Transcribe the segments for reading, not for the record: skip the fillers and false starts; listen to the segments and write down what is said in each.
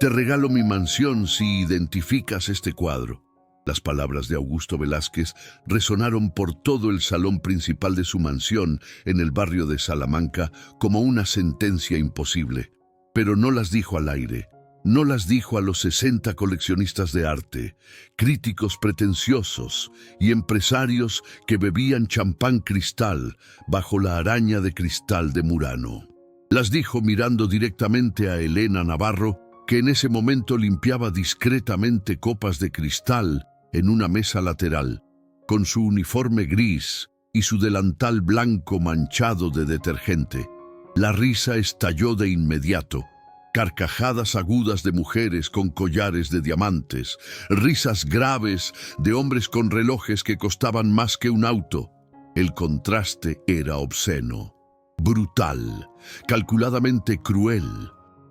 Te regalo mi mansión si identificas este cuadro. Las palabras de Augusto Velázquez resonaron por todo el salón principal de su mansión en el barrio de Salamanca como una sentencia imposible. Pero no las dijo al aire. No las dijo a los 60 coleccionistas de arte, críticos pretenciosos y empresarios que bebían champán cristal bajo la araña de cristal de Murano. Las dijo mirando directamente a Elena Navarro, que en ese momento limpiaba discretamente copas de cristal en una mesa lateral, con su uniforme gris y su delantal blanco manchado de detergente. La risa estalló de inmediato. Carcajadas agudas de mujeres con collares de diamantes, risas graves de hombres con relojes que costaban más que un auto. El contraste era obsceno, brutal, calculadamente cruel.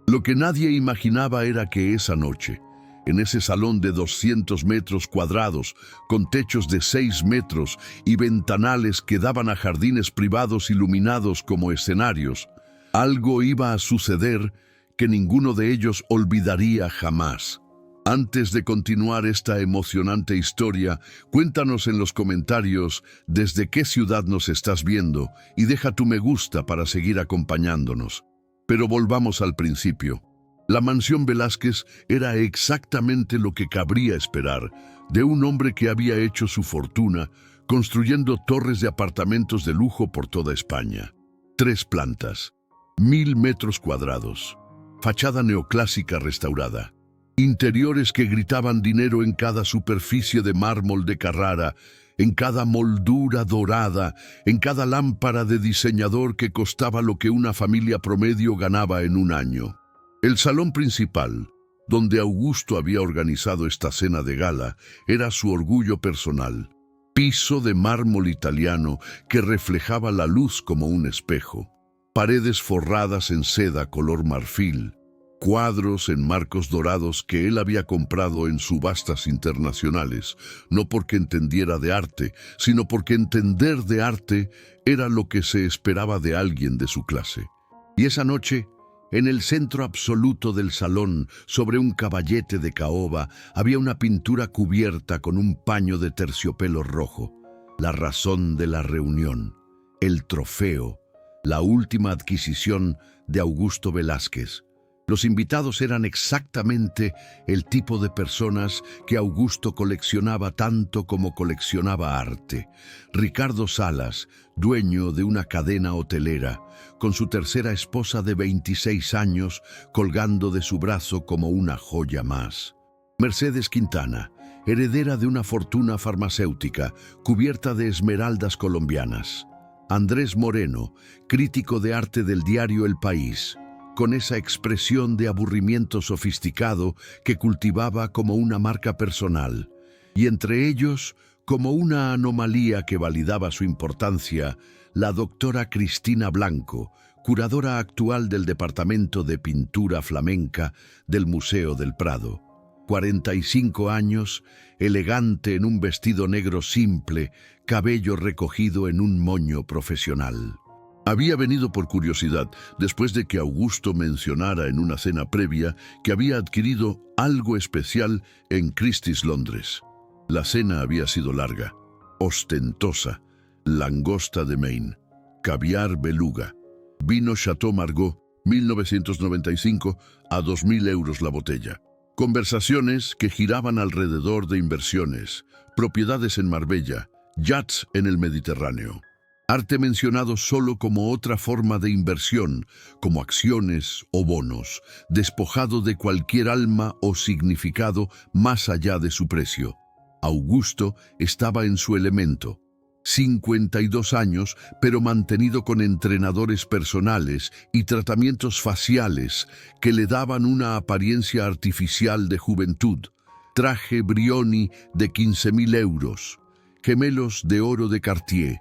Lo que nadie imaginaba era que esa noche, en ese salón de 200 metros cuadrados, con techos de 6 metros y ventanales que daban a jardines privados iluminados como escenarios, algo iba a suceder que ninguno de ellos olvidaría jamás. Antes de continuar esta emocionante historia, cuéntanos en los comentarios desde qué ciudad nos estás viendo y deja tu me gusta para seguir acompañándonos. Pero volvamos al principio. La mansión Velázquez era exactamente lo que cabría esperar de un hombre que había hecho su fortuna construyendo torres de apartamentos de lujo por toda España. 3 plantas, 1000 metros cuadrados. Fachada neoclásica restaurada. Interiores que gritaban dinero en cada superficie de mármol de Carrara, en cada moldura dorada, en cada lámpara de diseñador que costaba lo que una familia promedio ganaba en un año. El salón principal, donde Augusto había organizado esta cena de gala, era su orgullo personal. Piso de mármol italiano que reflejaba la luz como un espejo. Paredes forradas en seda color marfil, cuadros en marcos dorados que él había comprado en subastas internacionales, no porque entendiera de arte, sino porque entender de arte era lo que se esperaba de alguien de su clase. Y esa noche, en el centro absoluto del salón, sobre un caballete de caoba, había una pintura cubierta con un paño de terciopelo rojo. La razón de la reunión, el trofeo, la última adquisición de Augusto Velázquez. Los invitados eran exactamente el tipo de personas que Augusto coleccionaba tanto como coleccionaba arte. Ricardo Salas, dueño de una cadena hotelera, con su tercera esposa de 26 años colgando de su brazo como una joya más. Mercedes Quintana, heredera de una fortuna farmacéutica cubierta de esmeraldas colombianas. Andrés Moreno, crítico de arte del diario El País, con esa expresión de aburrimiento sofisticado que cultivaba como una marca personal, y entre ellos, como una anomalía que validaba su importancia, la doctora Cristina Blanco, curadora actual del Departamento de Pintura Flamenca del Museo del Prado. 45 años, elegante en un vestido negro simple, cabello recogido en un moño profesional. Había venido por curiosidad, después de que Augusto mencionara en una cena previa que había adquirido algo especial en Christie's, Londres. La cena había sido larga, ostentosa, langosta de Maine, caviar beluga, vino Chateau Margaux, 1995, a 2.000 euros la botella. Conversaciones que giraban alrededor de inversiones, propiedades en Marbella, yachts en el Mediterráneo. Arte mencionado solo como otra forma de inversión, como acciones o bonos, despojado de cualquier alma o significado más allá de su precio. Augusto estaba en su elemento. 52 años, pero mantenido con entrenadores personales y tratamientos faciales que le daban una apariencia artificial de juventud. Traje Brioni de 15.000 euros, gemelos de oro de Cartier,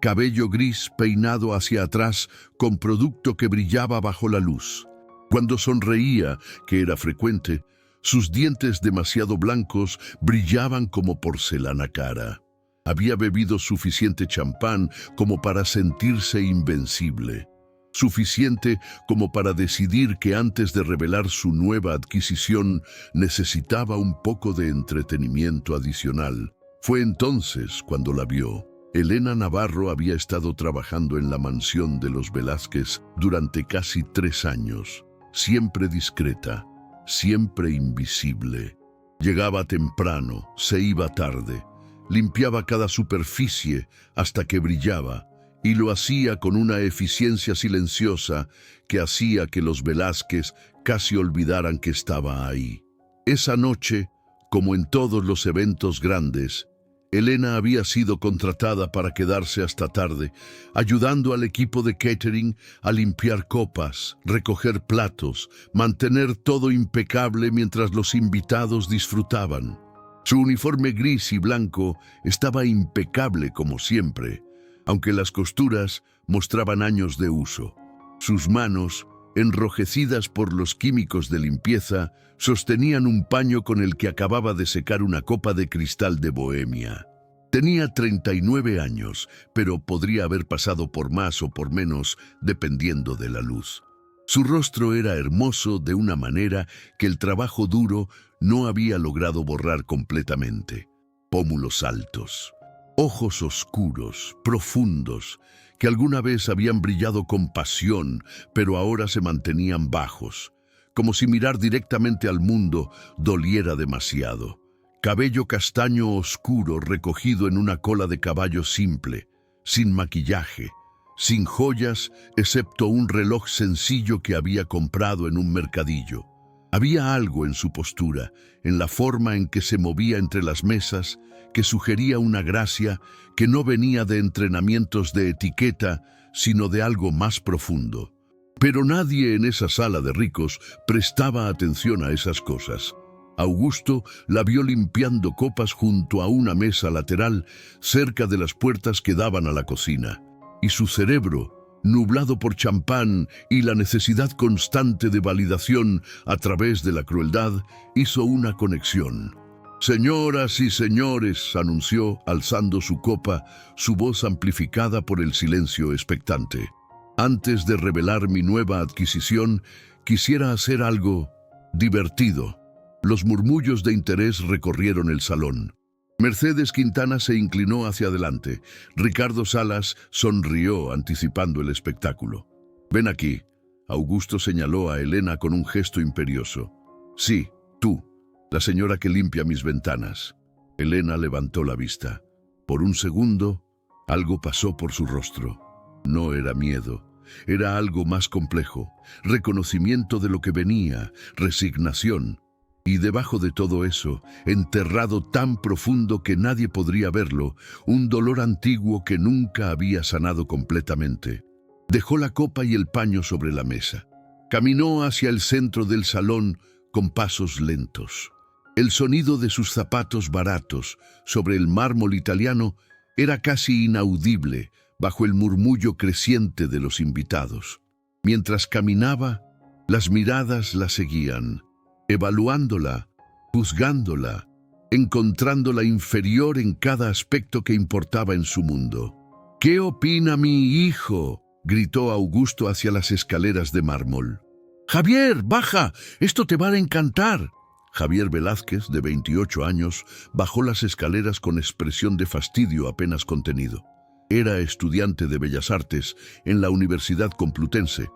cabello gris peinado hacia atrás con producto que brillaba bajo la luz. Cuando sonreía, que era frecuente, sus dientes demasiado blancos brillaban como porcelana cara. Había bebido suficiente champán como para sentirse invencible. suficiente como para decidir que antes de revelar su nueva adquisición necesitaba un poco de entretenimiento adicional. Fue entonces cuando la vio. Elena Navarro había estado trabajando en la mansión de los Velázquez durante casi 3 años, siempre discreta, siempre invisible. Llegaba temprano, se iba tarde, limpiaba cada superficie hasta que brillaba, y lo hacía con una eficiencia silenciosa que hacía que los Velázquez casi olvidaran que estaba ahí. Esa noche, como en todos los eventos grandes, Elena había sido contratada para quedarse hasta tarde, ayudando al equipo de catering a limpiar copas, recoger platos, mantener todo impecable mientras los invitados disfrutaban. Su uniforme gris y blanco estaba impecable como siempre, aunque las costuras mostraban años de uso. Sus manos, enrojecidas por los químicos de limpieza, sostenían un paño con el que acababa de secar una copa de cristal de Bohemia. Tenía 39 años, pero podría haber pasado por más o por menos, dependiendo de la luz. Su rostro era hermoso de una manera que el trabajo duro no había logrado borrar completamente. Pómulos altos, ojos oscuros, profundos, que alguna vez habían brillado con pasión, pero ahora se mantenían bajos, como si mirar directamente al mundo doliera demasiado. Cabello castaño oscuro recogido en una cola de caballo simple, sin maquillaje, sin joyas, excepto un reloj sencillo que había comprado en un mercadillo. Había algo en su postura, en la forma en que se movía entre las mesas, que sugería una gracia que no venía de entrenamientos de etiqueta, sino de algo más profundo. Pero nadie en esa sala de ricos prestaba atención a esas cosas. Augusto la vio limpiando copas junto a una mesa lateral cerca de las puertas que daban a la cocina, y su cerebro, nublado por champán y la necesidad constante de validación a través de la crueldad, hizo una conexión. «Señoras y señores», anunció, alzando su copa, su voz amplificada por el silencio expectante. «Antes de revelar mi nueva adquisición, quisiera hacer algo divertido». Los murmullos de interés recorrieron el salón. Mercedes Quintana se inclinó hacia adelante. Ricardo Salas sonrió, anticipando el espectáculo. «Ven aquí», Augusto señaló a Elena con un gesto imperioso. «Sí, tú, la señora que limpia mis ventanas». Elena levantó la vista. Por un segundo, algo pasó por su rostro. No era miedo, era algo más complejo, reconocimiento de lo que venía, resignación. Y debajo de todo eso, enterrado tan profundo que nadie podría verlo, un dolor antiguo que nunca había sanado completamente. Dejó la copa y el paño sobre la mesa. Caminó hacia el centro del salón con pasos lentos. El sonido de sus zapatos baratos sobre el mármol italiano era casi inaudible bajo el murmullo creciente de los invitados. Mientras caminaba, las miradas la seguían, evaluándola, juzgándola, encontrándola inferior en cada aspecto que importaba en su mundo. «¿Qué opina mi hijo?», gritó Augusto hacia las escaleras de mármol. «Javier, baja, esto te va a encantar». Javier Velázquez, de 28 años, bajó las escaleras con expresión de fastidio apenas contenido. Era estudiante de Bellas Artes en la Universidad Complutense,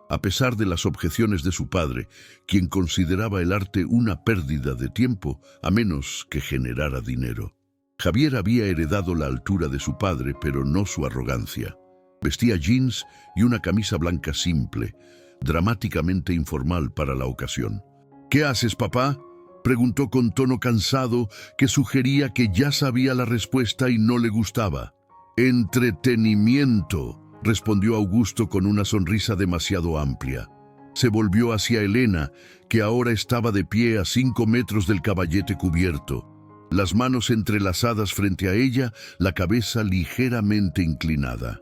a pesar de las objeciones de su padre, quien consideraba el arte una pérdida de tiempo a menos que generara dinero. Javier había heredado la altura de su padre, pero no su arrogancia. Vestía jeans y una camisa blanca simple, dramáticamente informal para la ocasión. «¿Qué haces, papá?», preguntó con tono cansado que sugería que ya sabía la respuesta y no le gustaba. «Entretenimiento», respondió Augusto con una sonrisa demasiado amplia. Se volvió hacia Elena, que ahora estaba de pie a 5 metros del caballete cubierto, las manos entrelazadas frente a ella, la cabeza ligeramente inclinada.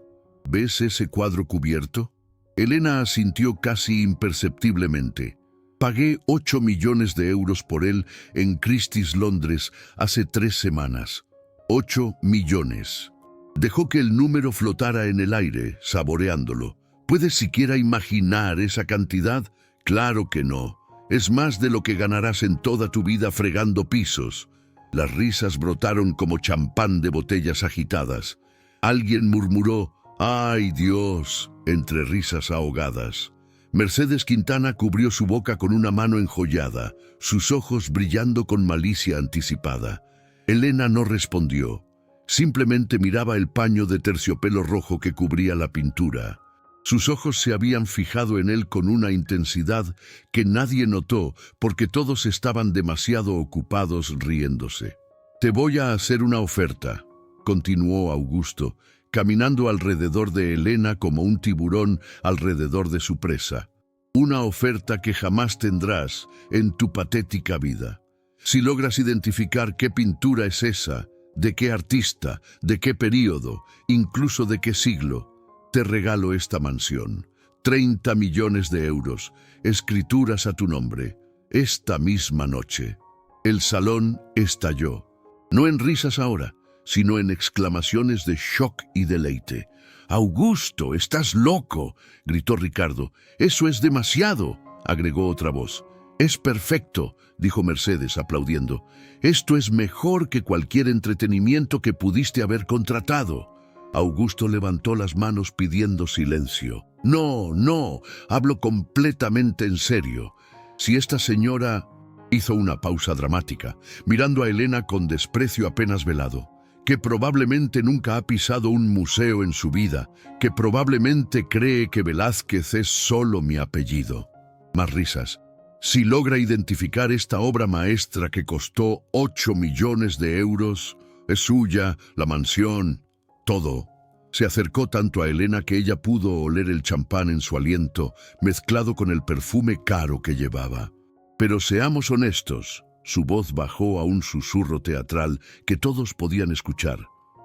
«¿Ves ese cuadro cubierto?». Elena asintió casi imperceptiblemente. «Pagué 8 millones de euros por él en Christie's, Londres, hace 3 semanas. 8 millones. Dejó que el número flotara en el aire, saboreándolo. ¿Puedes siquiera imaginar esa cantidad? Claro que no. Es más de lo que ganarás en toda tu vida fregando pisos. Las risas brotaron como champán de botellas agitadas. Alguien murmuró, ¡ay Dios!, entre risas ahogadas. Mercedes Quintana cubrió su boca con una mano enjollada, sus ojos brillando con malicia anticipada. Elena no respondió. Simplemente miraba el paño de terciopelo rojo que cubría la pintura. Sus ojos se habían fijado en él con una intensidad que nadie notó porque todos estaban demasiado ocupados riéndose. «Te voy a hacer una oferta», continuó Augusto, caminando alrededor de Elena como un tiburón alrededor de su presa. «Una oferta que jamás tendrás en tu patética vida. Si logras identificar qué pintura es esa, de qué artista, de qué período, incluso de qué siglo, te regalo esta mansión, 30 millones de euros, escrituras a tu nombre, esta misma noche». El salón estalló, no en risas ahora, sino en exclamaciones de shock y deleite. «Augusto, estás loco», gritó Ricardo. «Eso es demasiado», agregó otra voz. «Es perfecto», dijo Mercedes aplaudiendo. «Esto es mejor que cualquier entretenimiento que pudiste haber contratado». Augusto levantó las manos pidiendo silencio. «No, no, hablo completamente en serio. Si esta señora...» Hizo una pausa dramática, mirando a Elena con desprecio apenas velado. «Que probablemente nunca ha pisado un museo en su vida, que probablemente cree que Velázquez es solo mi apellido». Más risas. «Si logra identificar esta obra maestra que costó 8 millones de euros, es suya, la mansión, todo». Se acercó tanto a Elena que ella pudo oler el champán en su aliento, mezclado con el perfume caro que llevaba. «Pero seamos honestos», su voz bajó a un susurro teatral que todos podían escuchar.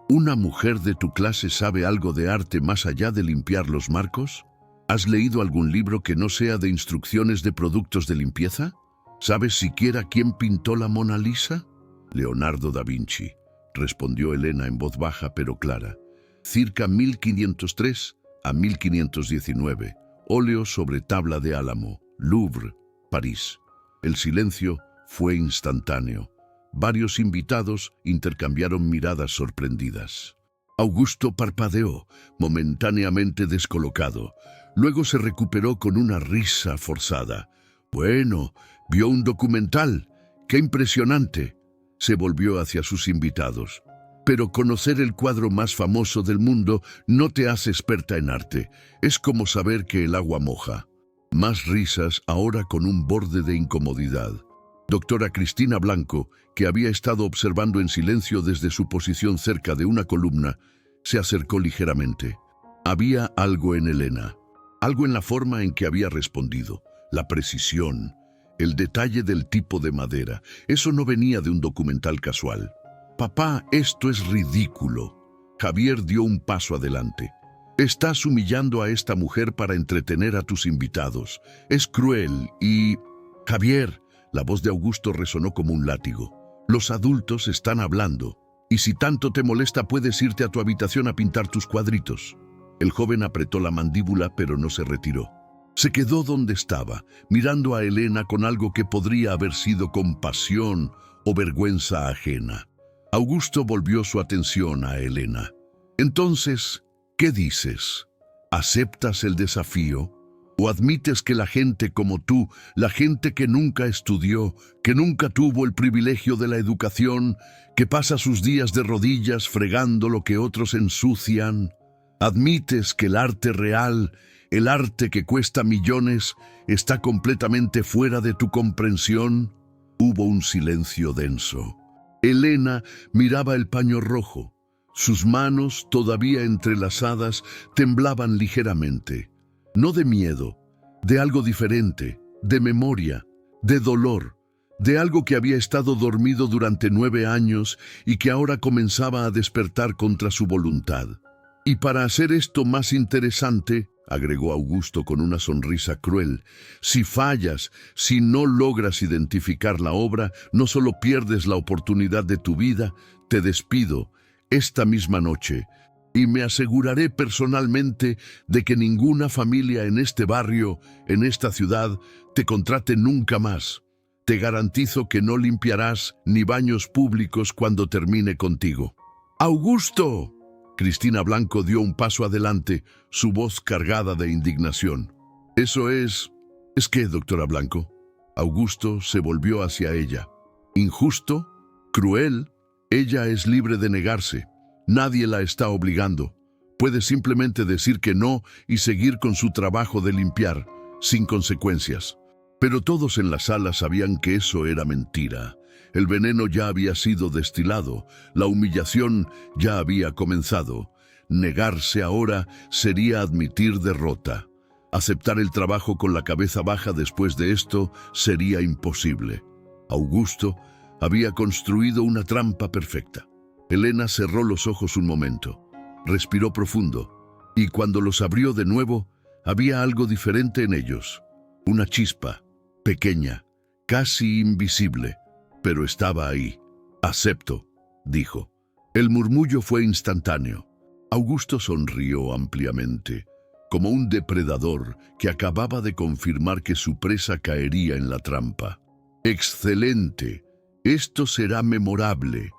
«¿Una mujer de tu clase sabe algo de arte más allá de limpiar los marcos? ¿Has leído algún libro que no sea de instrucciones de productos de limpieza? ¿Sabes siquiera quién pintó la Mona Lisa?» «Leonardo da Vinci», respondió Elena en voz baja pero clara. «Circa 1503 a 1519, óleo sobre tabla de álamo, Louvre, París». El silencio fue instantáneo. Varios invitados intercambiaron miradas sorprendidas. Augusto parpadeó, momentáneamente descolocado. Luego se recuperó con una risa forzada. «Bueno, vio un documental. ¡Qué impresionante!». Se volvió hacia sus invitados. «Pero conocer el cuadro más famoso del mundo no te hace experta en arte. Es como saber que el agua moja». Más risas, ahora con un borde de incomodidad. Doctora Cristina Blanco, que había estado observando en silencio desde su posición cerca de una columna, se acercó ligeramente. Había algo en Elena, algo en la forma en que había respondido, la precisión, el detalle del tipo de madera. Eso no venía de un documental casual. «Papá, esto es ridículo». Javier dio un paso adelante. «Estás humillando a esta mujer para entretener a tus invitados. Es cruel y...» «Javier», la voz de Augusto resonó como un látigo. «Los adultos están hablando, y si tanto te molesta puedes irte a tu habitación a pintar tus cuadritos». El joven apretó la mandíbula pero no se retiró. Se quedó donde estaba, mirando a Elena con algo que podría haber sido compasión o vergüenza ajena. Augusto volvió su atención a Elena. «Entonces, ¿qué dices? ¿Aceptas el desafío? ¿O admites que la gente como tú, la gente que nunca estudió, que nunca tuvo el privilegio de la educación, que pasa sus días de rodillas fregando lo que otros ensucian, admites que el arte real, el arte que cuesta millones, está completamente fuera de tu comprensión?» Hubo un silencio denso. Elena miraba el paño rojo. Sus manos, todavía entrelazadas, temblaban ligeramente. No de miedo, de algo diferente, de memoria, de dolor, de algo que había estado dormido durante 9 años y que ahora comenzaba a despertar contra su voluntad. «Y para hacer esto más interesante», agregó Augusto con una sonrisa cruel, «si fallas, si no logras identificar la obra, no solo pierdes la oportunidad de tu vida, te despido. Esta misma noche, y me aseguraré personalmente de que ninguna familia en este barrio, en esta ciudad, te contrate nunca más. Te garantizo que no limpiarás ni baños públicos cuando termine contigo. ¡Augusto! Cristina Blanco dio un paso adelante, su voz cargada de indignación. Eso es... ¿Es qué, doctora Blanco? Augusto se volvió hacia ella. ¿Injusto? ¿Cruel? Ella es libre de negarse. Nadie la está obligando. Puede simplemente decir que no y seguir con su trabajo de limpiar, sin consecuencias. Pero todos en la sala sabían que eso era mentira. El veneno ya había sido destilado, la humillación ya había comenzado. Negarse ahora sería admitir derrota. Aceptar el trabajo con la cabeza baja después de esto sería imposible. Augusto había construido una trampa perfecta. Elena cerró los ojos un momento, respiró profundo, y cuando los abrió de nuevo, había algo diferente en ellos. Una chispa, pequeña, casi invisible, pero estaba ahí. «Acepto», dijo. El murmullo fue instantáneo. Augusto sonrió ampliamente, como un depredador que acababa de confirmar que su presa caería en la trampa. «Excelente. Esto será memorable».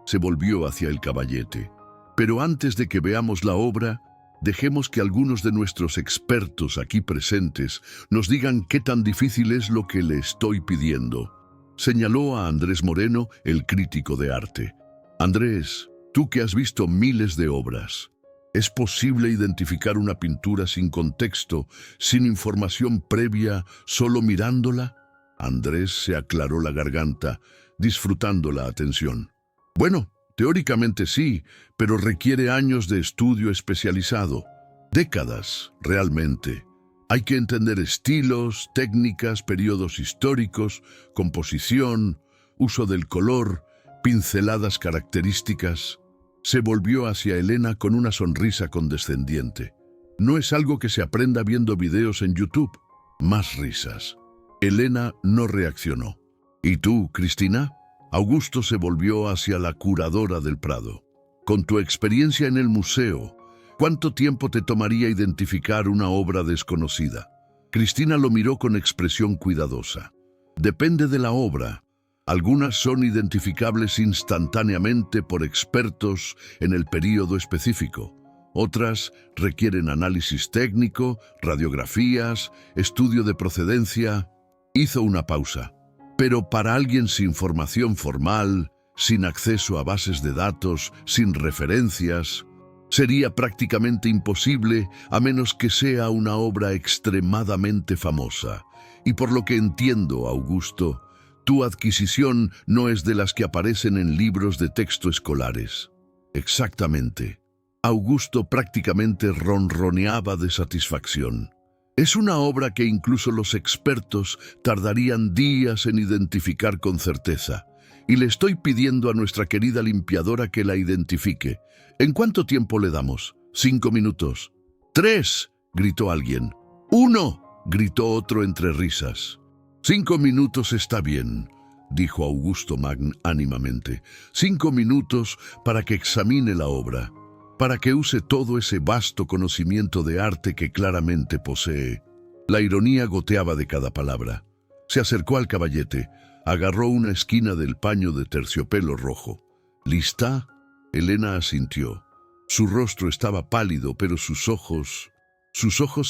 Se volvió hacia el caballete. «Pero antes de que veamos la obra, dejemos que algunos de nuestros expertos aquí presentes nos digan qué tan difícil es lo que le estoy pidiendo». Señaló a Andrés Moreno, el crítico de arte. «Andrés, tú que has visto miles de obras, ¿es posible identificar una pintura sin contexto, sin información previa, solo mirándola?» Andrés se aclaró la garganta, disfrutando la atención. «Bueno, teóricamente sí, pero requiere años de estudio especializado. Décadas, realmente. Hay que entender estilos, técnicas, periodos históricos, composición, uso del color, pinceladas características». Se volvió hacia Elena con una sonrisa condescendiente. «No es algo que se aprenda viendo videos en YouTube». Más risas. Elena no reaccionó. «¿Y tú, Cristina?» Augusto se volvió hacia la curadora del Prado. «Con tu experiencia en el museo, ¿cuánto tiempo te tomaría identificar una obra desconocida?» Cristina lo miró con expresión cuidadosa. «Depende de la obra. Algunas son identificables instantáneamente por expertos en el período específico. Otras requieren análisis técnico, radiografías, estudio de procedencia». Hizo una pausa. «Pero para alguien sin formación formal, sin acceso a bases de datos, sin referencias, sería prácticamente imposible a menos que sea una obra extremadamente famosa. Y por lo que entiendo, Augusto, tu adquisición no es de las que aparecen en libros de texto escolares». «Exactamente». Augusto prácticamente ronroneaba de satisfacción. «Es una obra que incluso los expertos tardarían días en identificar con certeza. Y le estoy pidiendo a nuestra querida limpiadora que la identifique. ¿En cuánto tiempo le damos? 5 minutos. 3, gritó alguien. 1, gritó otro entre risas. 5 minutos está bien, dijo Augusto magnánimamente. 5 minutos para que examine la obra, para que use todo ese vasto conocimiento de arte que claramente posee». La ironía goteaba de cada palabra. Se acercó al caballete, agarró una esquina del paño de terciopelo rojo. «¿Lista?» Elena asintió. Su rostro estaba pálido, pero sus ojos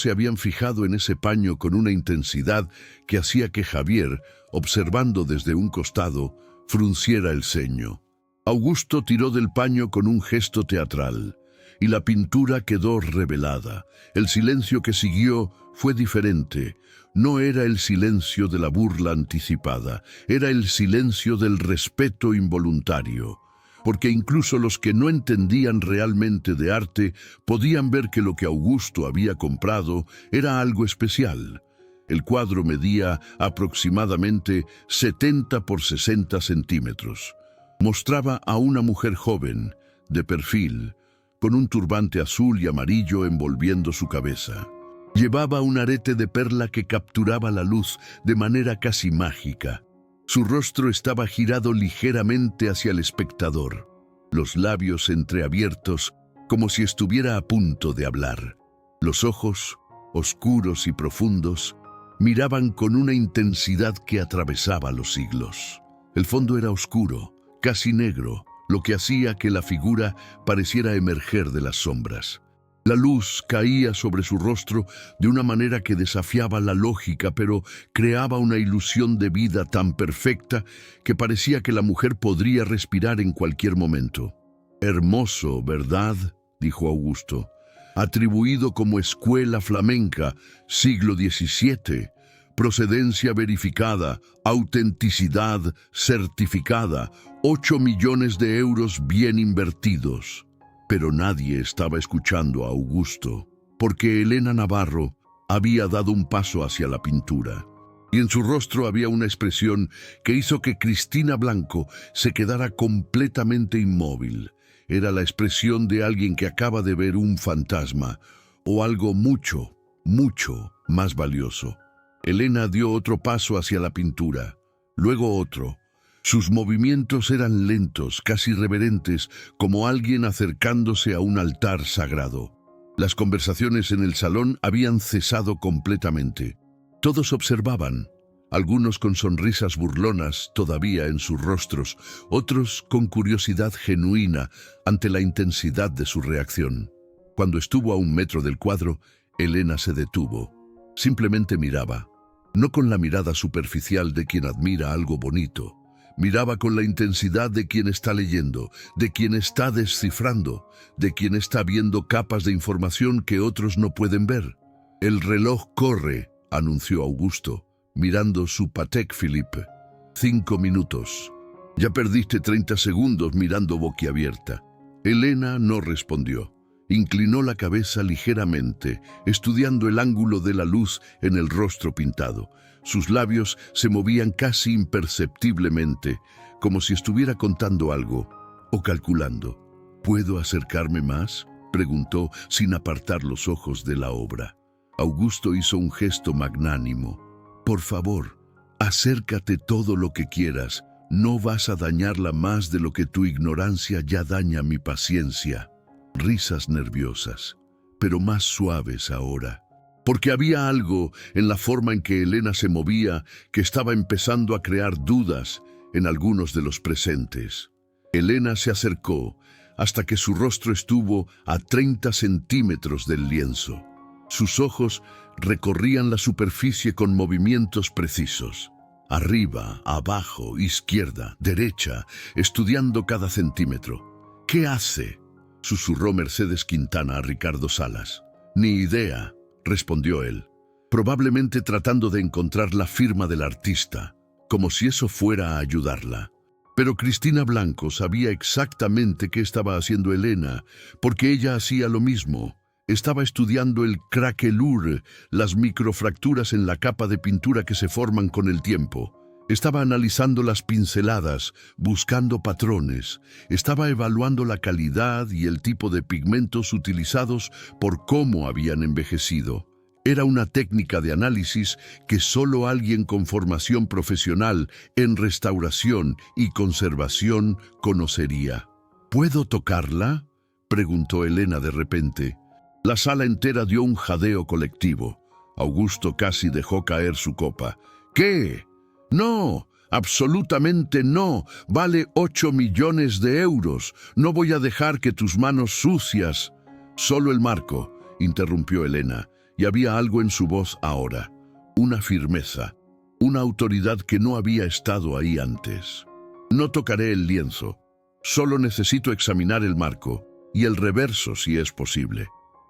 se habían fijado en ese paño con una intensidad que hacía que Javier, observando desde un costado, frunciera el ceño. Augusto tiró del paño con un gesto teatral, y la pintura quedó revelada. El silencio que siguió fue diferente. No era el silencio de la burla anticipada, era el silencio del respeto involuntario, porque incluso los que no entendían realmente de arte podían ver que lo que Augusto había comprado era algo especial. El cuadro medía aproximadamente 70 por 60 centímetros. Mostraba a una mujer joven, de perfil, con un turbante azul y amarillo envolviendo su cabeza. Llevaba un arete de perla que capturaba la luz de manera casi mágica. Su rostro estaba girado ligeramente hacia el espectador. Los labios entreabiertos como si estuviera a punto de hablar. Los ojos, oscuros y profundos, miraban con una intensidad que atravesaba los siglos. El fondo era oscuro, casi negro, lo que hacía que la figura pareciera emerger de las sombras. La luz caía sobre su rostro de una manera que desafiaba la lógica, pero creaba una ilusión de vida tan perfecta que parecía que la mujer podría respirar en cualquier momento. «Hermoso, ¿verdad?», dijo Augusto. «Atribuido como escuela flamenca, siglo XVII, procedencia verificada, autenticidad certificada, 8 millones de euros bien invertidos». Pero nadie estaba escuchando a Augusto, porque Elena Navarro había dado un paso hacia la pintura, y en su rostro había una expresión que hizo que Cristina Blanco se quedara completamente inmóvil. Era la expresión de alguien que acaba de ver un fantasma, o algo mucho, mucho más valioso. Elena dio otro paso hacia la pintura, luego otro. Sus movimientos eran lentos, casi reverentes, como alguien acercándose a un altar sagrado. Las conversaciones en el salón habían cesado completamente. Todos observaban, algunos con sonrisas burlonas todavía en sus rostros, otros con curiosidad genuina ante la intensidad de su reacción. Cuando estuvo a 1 metro del cuadro, Elena se detuvo. Simplemente miraba, no con la mirada superficial de quien admira algo bonito. Miraba con la intensidad de quien está leyendo, de quien está descifrando, de quien está viendo capas de información que otros no pueden ver. «El reloj corre», anunció Augusto, mirando su Patek Philippe. 5 minutos. «Ya perdiste 30 segundos mirando boquiabierta». Elena no respondió. Inclinó la cabeza ligeramente, estudiando el ángulo de la luz en el rostro pintado. Sus labios se movían casi imperceptiblemente, como si estuviera contando algo o calculando. «¿Puedo acercarme más?», preguntó sin apartar los ojos de la obra. Augusto hizo un gesto magnánimo. «Por favor, acércate todo lo que quieras. No vas a dañarla más de lo que tu ignorancia ya daña mi paciencia». Risas nerviosas, pero más suaves ahora. Porque había algo en la forma en que Elena se movía que estaba empezando a crear dudas en algunos de los presentes. Elena se acercó hasta que su rostro estuvo a 30 centímetros del lienzo. Sus ojos recorrían la superficie con movimientos precisos. Arriba, abajo, izquierda, derecha, estudiando cada centímetro. «¿Qué hace?», susurró Mercedes Quintana a Ricardo Salas. «Ni idea», respondió él, probablemente tratando de encontrar la firma del artista, como si eso fuera a ayudarla. Pero Cristina Blanco sabía exactamente qué estaba haciendo Elena, porque ella hacía lo mismo. Estaba estudiando el craquelure, las microfracturas en la capa de pintura que se forman con el tiempo. Estaba analizando las pinceladas, buscando patrones. Estaba evaluando la calidad y el tipo de pigmentos utilizados por cómo habían envejecido. Era una técnica de análisis que solo alguien con formación profesional en restauración y conservación conocería. «¿Puedo tocarla?», preguntó Elena de repente. La sala entera dio un jadeo colectivo. Augusto casi dejó caer su copa. «¿Qué? No, absolutamente no. Vale 8 millones de euros. No voy a dejar que tus manos sucias». «Solo el marco», interrumpió Elena, y había algo en su voz ahora. Una firmeza, una autoridad que no había estado ahí antes. «No tocaré el lienzo. Solo necesito examinar el marco, y el reverso si es posible».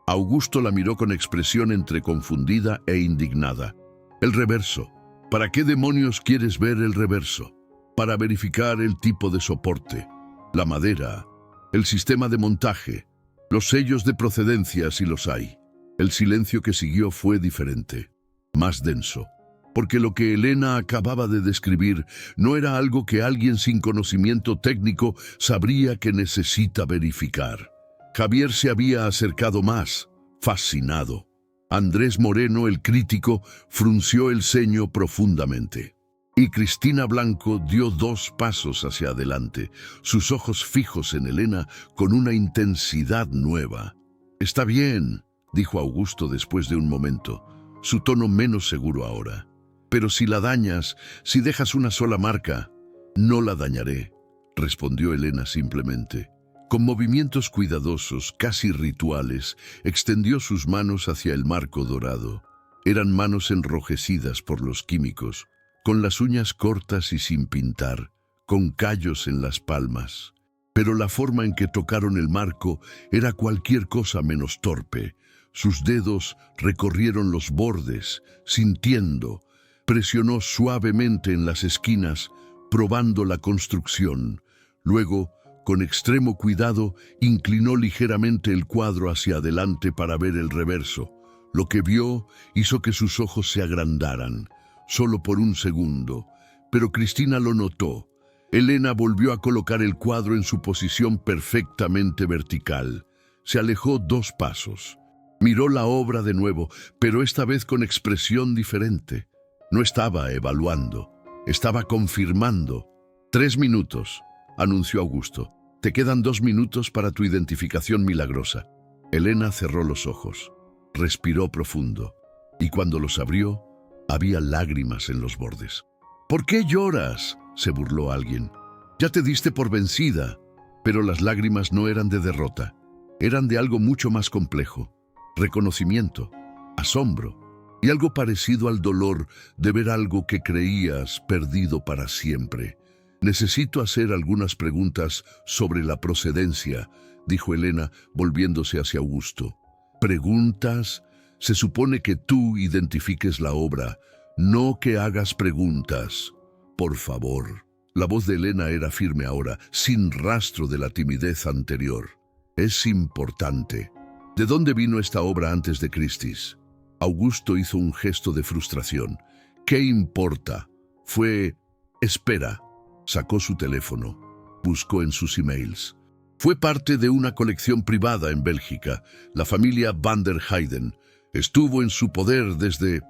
Augusto la miró con expresión entre confundida e indignada. «¿El reverso? ¿Para qué demonios quieres ver el reverso?» «Para verificar el tipo de soporte, la madera, el sistema de montaje, los sellos de procedencia si los hay». El silencio que siguió fue diferente, más denso, porque lo que Elena acababa de describir no era algo que alguien sin conocimiento técnico sabría que necesita verificar. Javier se había acercado más, fascinado. Andrés Moreno, el crítico, frunció el ceño profundamente. Y Cristina Blanco dio 2 pasos hacia adelante, sus ojos fijos en Elena con una intensidad nueva. «Está bien», dijo Augusto después de un momento, su tono menos seguro ahora. «Pero si la dañas, si dejas una sola marca...» «No la dañaré», respondió Elena simplemente. Con movimientos cuidadosos, casi rituales, extendió sus manos hacia el marco dorado. Eran manos enrojecidas por los químicos, con las uñas cortas y sin pintar, con callos en las palmas. Pero la forma en que tocaron el marco era cualquier cosa menos torpe. Sus dedos recorrieron los bordes, sintiendo. Presionó suavemente en las esquinas, probando la construcción. Luego, con extremo cuidado, inclinó ligeramente el cuadro hacia adelante para ver el reverso. Lo que vio hizo que sus ojos se agrandaran, solo por un segundo, pero Cristina lo notó. Elena volvió a colocar el cuadro en su posición perfectamente vertical. Se alejó 2 pasos. Miró la obra de nuevo, pero esta vez con expresión diferente. No estaba evaluando, estaba confirmando. 3 minutos, anunció Augusto. Te quedan 2 minutos para tu identificación milagrosa. Elena cerró los ojos, respiró profundo, y cuando los abrió, había lágrimas en los bordes. «¿Por qué lloras?», se burló alguien. «Ya te diste por vencida». Pero las lágrimas no eran de derrota, eran de algo mucho más complejo. Reconocimiento, asombro, y algo parecido al dolor de ver algo que creías perdido para siempre. «Necesito hacer algunas preguntas sobre la procedencia», dijo Elena, volviéndose hacia Augusto. «¿Preguntas? Se supone que tú identifiques la obra, no que hagas preguntas. Por favor». La voz de Elena era firme ahora, sin rastro de la timidez anterior. «Es importante. ¿De dónde vino esta obra antes de Christie's?». Augusto hizo un gesto de frustración. «¿Qué importa? Fue...». «Espera». Sacó su teléfono. Buscó en sus emails. «Fue parte de una colección privada en Bélgica, la familia Van der Heyden. Estuvo en su poder desde,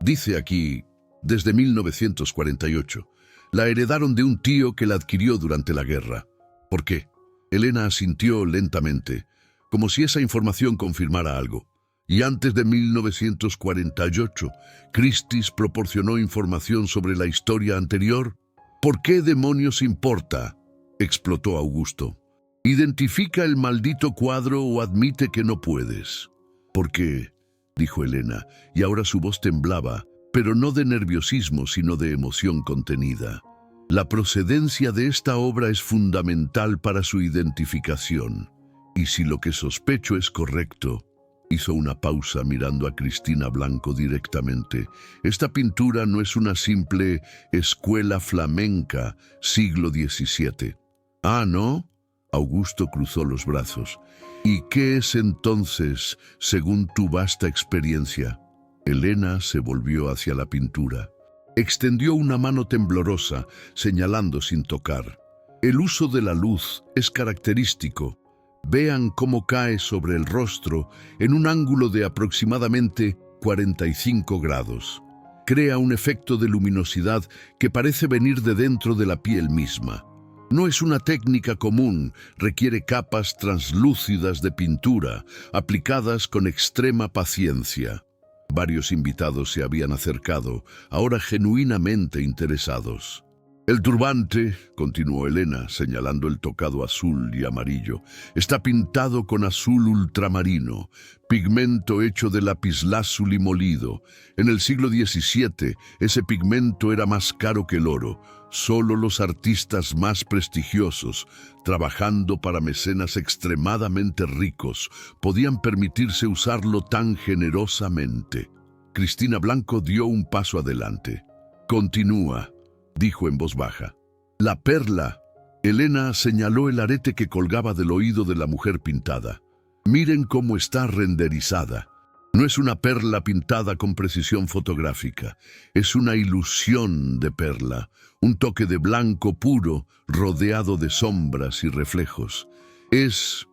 dice aquí, desde 1948. La heredaron de un tío que la adquirió durante la guerra». «¿Por qué?». Elena asintió lentamente, como si esa información confirmara algo. «Y antes de 1948, Christie's proporcionó información sobre la historia anterior». «¿Por qué demonios importa?», explotó Augusto. «Identifica el maldito cuadro o admite que no puedes». «¿Por qué?», dijo Elena, y ahora su voz temblaba, pero no de nerviosismo, sino de emoción contenida. «La procedencia de esta obra es fundamental para su identificación. Y si lo que sospecho es correcto...». Hizo una pausa mirando a Cristina Blanco directamente. «Esta pintura no es una simple escuela flamenca, siglo XVII». «Ah, ¿no?». Augusto cruzó los brazos. «¿Y qué es entonces, según tu vasta experiencia?». Elena se volvió hacia la pintura. Extendió una mano temblorosa, señalando sin tocar. «El uso de la luz es característico. Vean cómo cae sobre el rostro en un ángulo de aproximadamente 45 grados. Crea un efecto de luminosidad que parece venir de dentro de la piel misma. No es una técnica común, requiere capas translúcidas de pintura, aplicadas con extrema paciencia». Varios invitados se habían acercado, ahora genuinamente interesados. «El turbante», continuó Elena, señalando el tocado azul y amarillo, «está pintado con azul ultramarino, pigmento hecho de lapislázuli molido. En el siglo XVII, ese pigmento era más caro que el oro. Solo los artistas más prestigiosos, trabajando para mecenas extremadamente ricos, podían permitirse usarlo tan generosamente». Cristina Blanco dio un paso adelante. «Continúa», dijo en voz baja. «La perla». Elena señaló el arete que colgaba del oído de la mujer pintada. «Miren cómo está renderizada. No es una perla pintada con precisión fotográfica. Es una ilusión de perla, un toque de blanco puro rodeado de sombras y reflejos. Es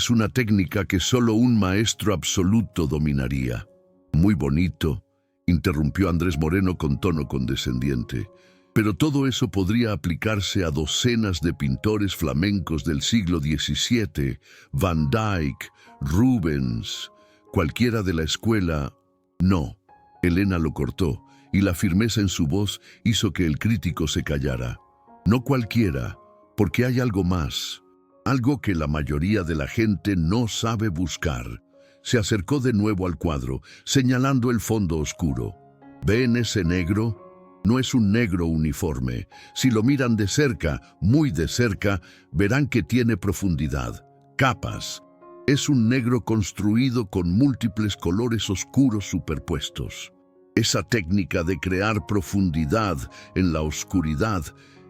una técnica que solo un maestro absoluto dominaría». «Muy bonito», interrumpió Andrés Moreno con tono condescendiente. Pero todo eso podría aplicarse a docenas de pintores flamencos del siglo XVII, Van Dyck, Rubens, cualquiera de la escuela. No, Elena lo cortó, y la firmeza en su voz hizo que el crítico se callara. No cualquiera, porque hay algo más, algo que la mayoría de la gente no sabe buscar. Se acercó de nuevo al cuadro, señalando el fondo oscuro. ¿Ven ese negro? No es un negro uniforme. Si lo miran de cerca, muy de cerca, verán que tiene profundidad, capas. Es un negro construido con múltiples colores oscuros superpuestos. Esa técnica de crear profundidad en la oscuridad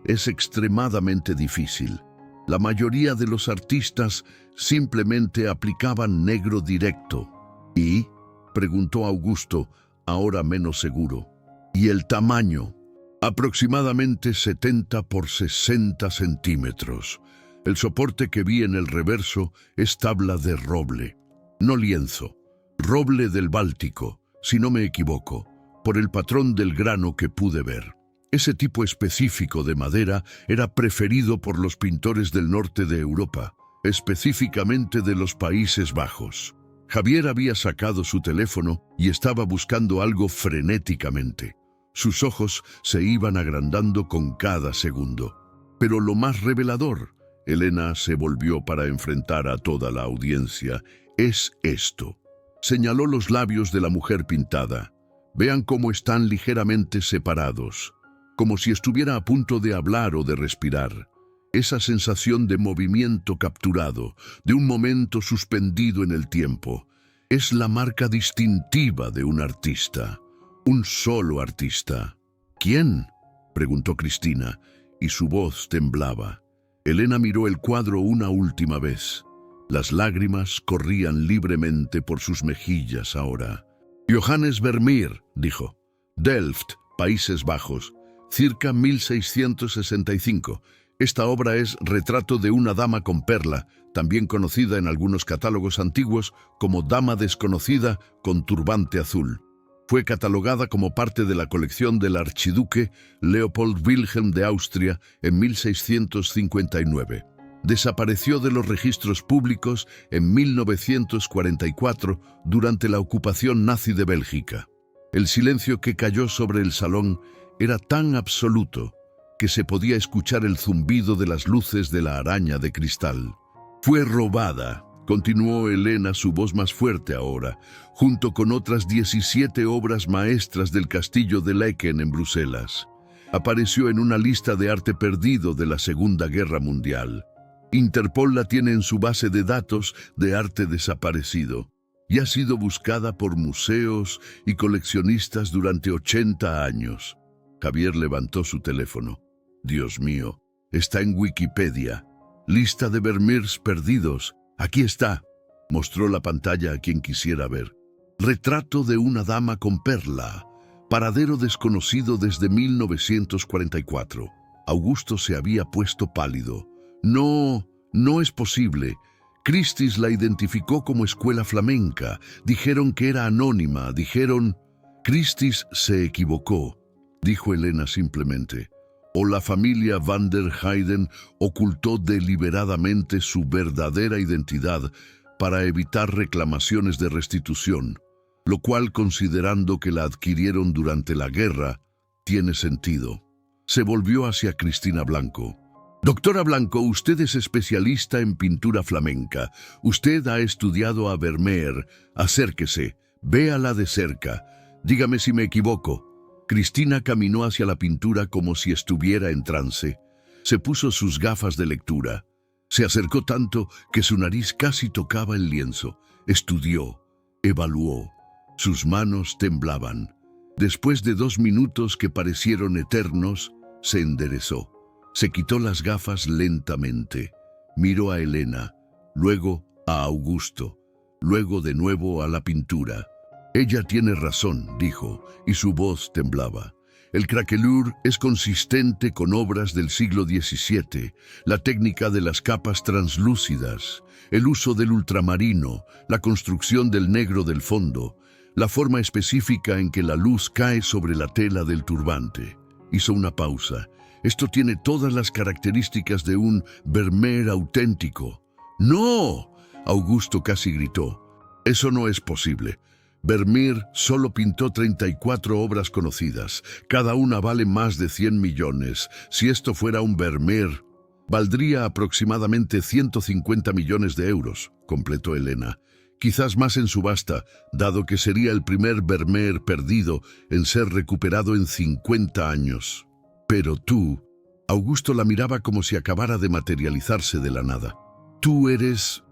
es extremadamente difícil. La mayoría de los artistas simplemente aplicaban negro directo. ¿Y?, preguntó Augusto, ahora menos seguro. ¿Y el tamaño? Aproximadamente 70 por 60 centímetros. El soporte que vi en el reverso es tabla de roble, no lienzo. Roble del Báltico, si no me equivoco, por el patrón del grano que pude ver. Ese tipo específico de madera era preferido por los pintores del norte de Europa, específicamente de los Países Bajos. Javier había sacado su teléfono y estaba buscando algo frenéticamente. Sus ojos se iban agrandando con cada segundo. Pero lo más revelador, Elena se volvió para enfrentar a toda la audiencia, es esto. Señaló los labios de la mujer pintada. Vean cómo están ligeramente separados, como si estuviera a punto de hablar o de respirar. Esa sensación de movimiento capturado, de un momento suspendido en el tiempo, es la marca distintiva de un artista. Un solo artista. ¿Quién?, preguntó Cristina, y su voz temblaba. Elena miró el cuadro una última vez. Las lágrimas corrían libremente por sus mejillas ahora. Johannes Vermeer, dijo. Delft, Países Bajos, circa 1665. Esta obra es Retrato de una dama con perla, también conocida en algunos catálogos antiguos como Dama desconocida con turbante azul. Fue catalogada como parte de la colección del archiduque Leopold Wilhelm de Austria en 1659. Desapareció de los registros públicos en 1944 durante la ocupación nazi de Bélgica. El silencio que cayó sobre el salón era tan absoluto que se podía escuchar el zumbido de las luces de la araña de cristal. Fue robada, continuó Elena, su voz más fuerte ahora, junto con otras 17 obras maestras del castillo de Laeken en Bruselas. Apareció en una lista de arte perdido de la Segunda Guerra Mundial. Interpol la tiene en su base de datos de arte desaparecido y ha sido buscada por museos y coleccionistas durante 80 años. Javier levantó su teléfono. Dios mío, está en Wikipedia. Lista de Vermeers perdidos. Aquí está. Mostró la pantalla a quien quisiera ver. Retrato de una dama con perla. Paradero desconocido desde 1944. Augusto se había puesto pálido. No es posible. Christie's la identificó como escuela flamenca. Dijeron que era anónima. Dijeron... Christie's se equivocó, dijo Elena simplemente. O la familia Van der Heyden ocultó deliberadamente su verdadera identidad para evitar reclamaciones de restitución, lo cual, considerando que la adquirieron durante la guerra, tiene sentido. Se volvió hacia Cristina Blanco. Doctora Blanco, usted es especialista en pintura flamenca. Usted ha estudiado a Vermeer. Acérquese, véala de cerca. Dígame si me equivoco. Cristina caminó hacia la pintura como si estuviera en trance. Se puso sus gafas de lectura. Se acercó tanto que su nariz casi tocaba el lienzo. Estudió, evaluó. Sus manos temblaban. Después de 2 minutos que parecieron eternos, se enderezó. Se quitó las gafas lentamente. Miró a Elena, luego a Augusto, luego de nuevo a la pintura. Ella tiene razón, dijo, y su voz temblaba. El craquelure es consistente con obras del siglo XVII, la técnica de las capas translúcidas, el uso del ultramarino, la construcción del negro del fondo, la forma específica en que la luz cae sobre la tela del turbante. Hizo una pausa. Esto tiene todas las características de un Vermeer auténtico. ¡No! Augusto casi gritó. Eso no es posible. Vermeer solo pintó 34 obras conocidas. Cada una vale más de 100 millones. Si esto fuera un Vermeer, valdría aproximadamente 150 millones de euros, completó Elena. Quizás más en subasta, dado que sería el primer Vermeer perdido en ser recuperado en 50 años. Pero tú, Augusto la miraba como si acabara de materializarse de la nada. Tú eres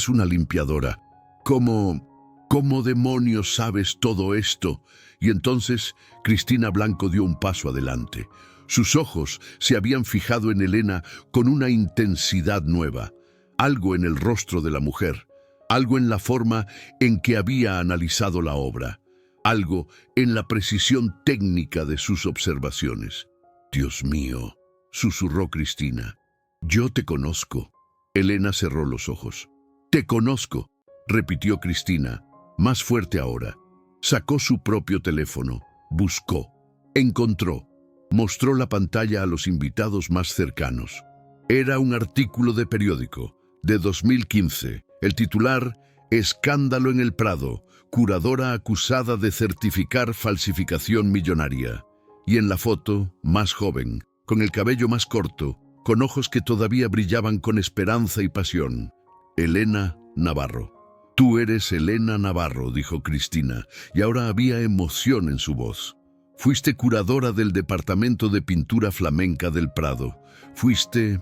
una limpiadora. ¿Cómo demonios sabes todo esto? Y entonces Cristina Blanco dio un paso adelante. Sus ojos se habían fijado en Elena con una intensidad nueva. Algo en el rostro de la mujer, algo en la forma en que había analizado la obra, algo en la precisión técnica de sus observaciones. «Dios mío», susurró Cristina. «Yo te conozco». Elena cerró los ojos. «Te conozco», repitió Cristina, más fuerte ahora. Sacó su propio teléfono, buscó, encontró, mostró la pantalla a los invitados más cercanos. Era un artículo de periódico, de 2015. El titular: «Escándalo en el Prado, curadora acusada de certificar falsificación millonaria». Y en la foto, más joven, con el cabello más corto, con ojos que todavía brillaban con esperanza y pasión. Elena Navarro. «Tú eres Elena Navarro», dijo Cristina, y ahora había emoción en su voz. «Fuiste curadora del Departamento de Pintura Flamenca del Prado. Fuiste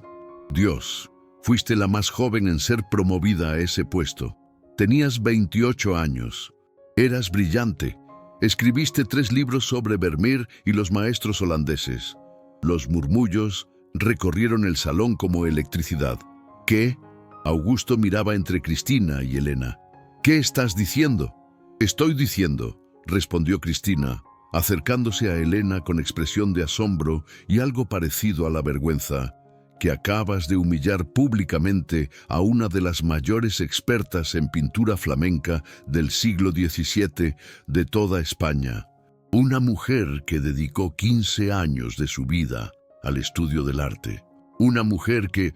Dios. Fuiste la más joven en ser promovida a ese puesto. Tenías 28 años. Eras brillante. Escribiste 3 libros sobre Vermeer y los maestros holandeses. Los murmullos recorrieron el salón como electricidad. ¿Qué?» Augusto miraba entre Cristina y Elena. «¿Qué estás diciendo?» «Estoy diciendo», respondió Cristina, acercándose a Elena con expresión de asombro y algo parecido a la vergüenza, «que acabas de humillar públicamente a una de las mayores expertas en pintura flamenca del siglo XVII de toda España. Una mujer que dedicó 15 años de su vida al estudio del arte. Una mujer que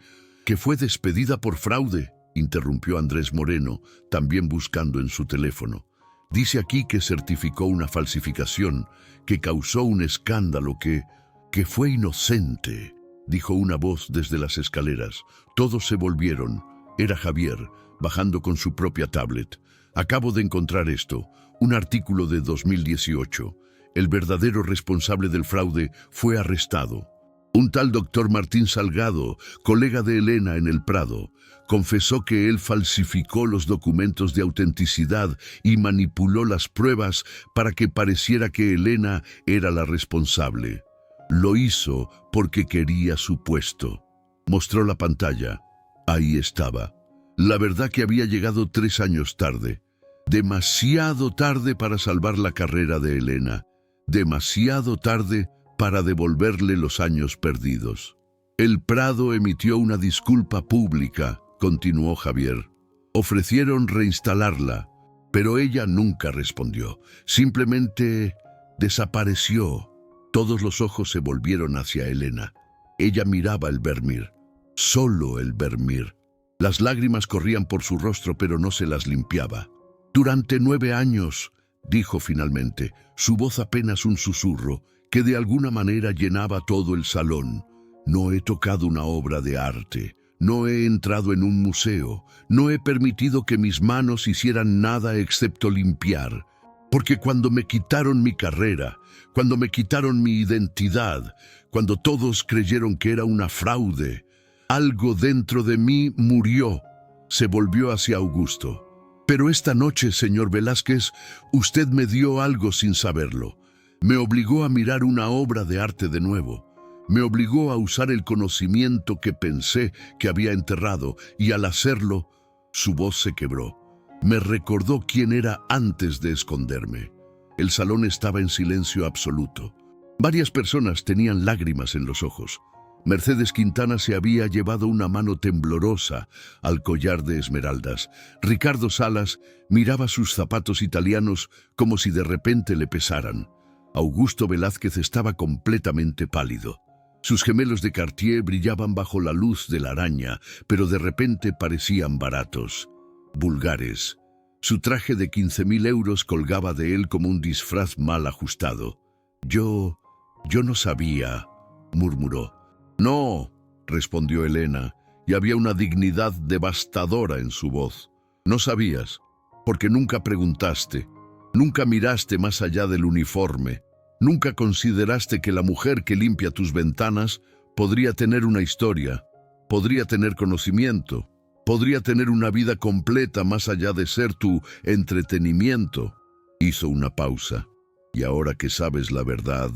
fue despedida por fraude», interrumpió Andrés Moreno, también buscando en su teléfono. «Dice aquí que certificó una falsificación, que causó un escándalo, que fue inocente», dijo una voz desde las escaleras. Todos se volvieron. Era Javier, bajando con su propia tablet. «Acabo de encontrar esto, un artículo de 2018. El verdadero responsable del fraude fue arrestado. Un tal doctor Martín Salgado, colega de Elena en el Prado, confesó que él falsificó los documentos de autenticidad y manipuló las pruebas para que pareciera que Elena era la responsable. Lo hizo porque quería su puesto». Mostró la pantalla. Ahí estaba. La verdad que había llegado 3 años tarde. Demasiado tarde para salvar la carrera de Elena. Demasiado tarde para devolverle los años perdidos. «El Prado emitió una disculpa pública», continuó Javier. «Ofrecieron reinstalarla, pero ella nunca respondió. Simplemente desapareció». Todos los ojos se volvieron hacia Elena. Ella miraba el Vermeer. Solo el Vermeer. Las lágrimas corrían por su rostro, pero no se las limpiaba. «Durante 9 años», dijo finalmente, su voz apenas un susurro, que de alguna manera llenaba todo el salón. «No he tocado una obra de arte, no he entrado en un museo, no he permitido que mis manos hicieran nada excepto limpiar. Porque cuando me quitaron mi carrera, cuando me quitaron mi identidad, cuando todos creyeron que era una fraude, algo dentro de mí murió». Se volvió hacia Augusto. «Pero esta noche, señor Velázquez, usted me dio algo sin saberlo. Me obligó a mirar una obra de arte de nuevo. Me obligó a usar el conocimiento que pensé que había enterrado, y al hacerlo, su voz se quebró. Me recordó quién era antes de esconderme». El salón estaba en silencio absoluto. Varias personas tenían lágrimas en los ojos. Mercedes Quintana se había llevado una mano temblorosa al collar de esmeraldas. Ricardo Salas miraba sus zapatos italianos como si de repente le pesaran. Augusto Velázquez estaba completamente pálido. Sus gemelos de Cartier brillaban bajo la luz de la araña, pero de repente parecían baratos, vulgares. Su traje de 15.000 euros colgaba de él como un disfraz mal ajustado. Yo no sabía, murmuró. No, respondió Elena, y había una dignidad devastadora en su voz. No sabías, porque nunca preguntaste, nunca miraste más allá del uniforme, nunca consideraste que la mujer que limpia tus ventanas podría tener una historia, podría tener conocimiento, podría tener una vida completa más allá de ser tu entretenimiento. Hizo una pausa. ¿Y ahora que sabes la verdad,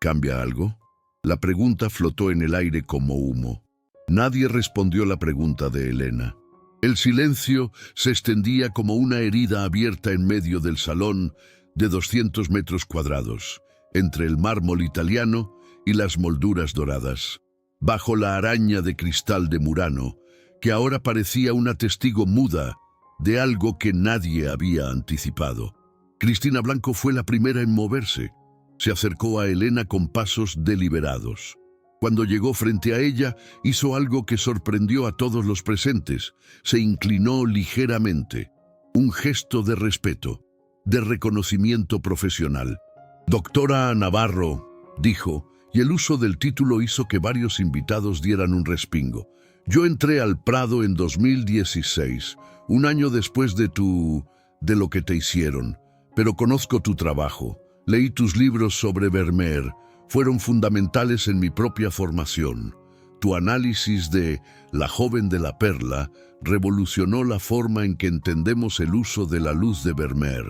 cambia algo? La pregunta flotó en el aire como humo. Nadie respondió la pregunta de Elena. El silencio se extendía como una herida abierta en medio del salón de 200 metros cuadrados, entre el mármol italiano y las molduras doradas, bajo la araña de cristal de Murano, que ahora parecía una testigo muda de algo que nadie había anticipado. Cristina Blanco fue la primera en moverse. Se acercó a Elena con pasos deliberados. Cuando llegó frente a ella, hizo algo que sorprendió a todos los presentes. Se inclinó ligeramente. Un gesto de respeto, de reconocimiento profesional. «Doctora Navarro», dijo, y el uso del título hizo que varios invitados dieran un respingo. «Yo entré al Prado en 2016, un año después de lo que te hicieron, pero conozco tu trabajo. Leí tus libros sobre Vermeer, fueron fundamentales en mi propia formación. Tu análisis de La joven de la perla revolucionó la forma en que entendemos el uso de la luz de Vermeer».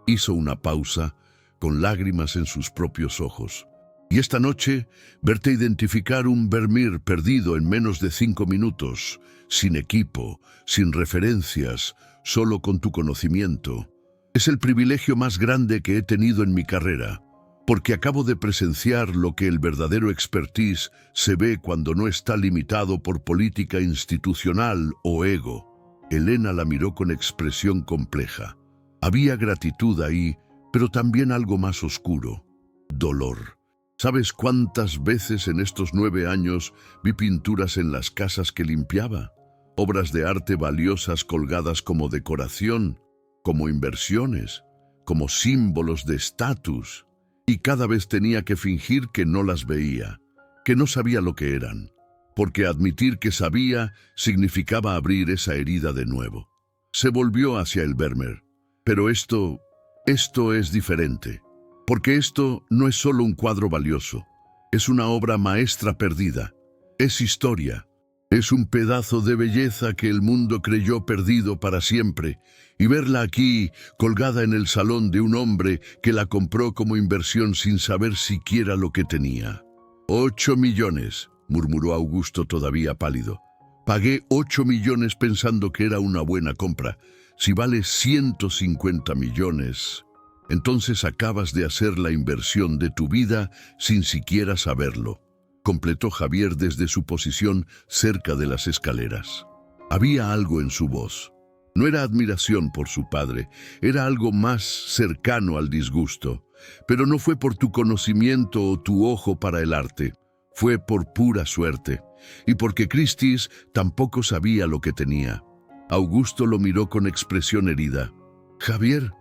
Hizo una pausa, con lágrimas en sus propios ojos. «Y esta noche, verte identificar un Vermeer perdido en menos de 5 minutos, sin equipo, sin referencias, solo con tu conocimiento, es el privilegio más grande que he tenido en mi carrera, porque acabo de presenciar lo que el verdadero expertise se ve cuando no está limitado por política institucional o ego». Elena la miró con expresión compleja. Había gratitud ahí, pero también algo más oscuro, dolor. ¿Sabes cuántas veces en estos 9 años vi pinturas en las casas que limpiaba? Obras de arte valiosas colgadas como decoración, como inversiones, como símbolos de estatus. Y cada vez tenía que fingir que no las veía, que no sabía lo que eran, porque admitir que sabía significaba abrir esa herida de nuevo. Se volvió hacia el Vermeer. «Pero esto es diferente, porque esto no es solo un cuadro valioso, es una obra maestra perdida, es historia, es un pedazo de belleza que el mundo creyó perdido para siempre, y verla aquí, colgada en el salón de un hombre que la compró como inversión sin saber siquiera lo que tenía». «8 millones», murmuró Augusto todavía pálido. «Pagué 8 millones pensando que era una buena compra. Si vale 150 millones, entonces acabas de hacer la inversión de tu vida sin siquiera saberlo», completó Javier desde su posición cerca de las escaleras. Había algo en su voz. No era admiración por su padre, era algo más cercano al disgusto. Pero no fue por tu conocimiento o tu ojo para el arte, fue por pura suerte, y porque Christie's tampoco sabía lo que tenía. Augusto lo miró con expresión herida. «¿Javier?»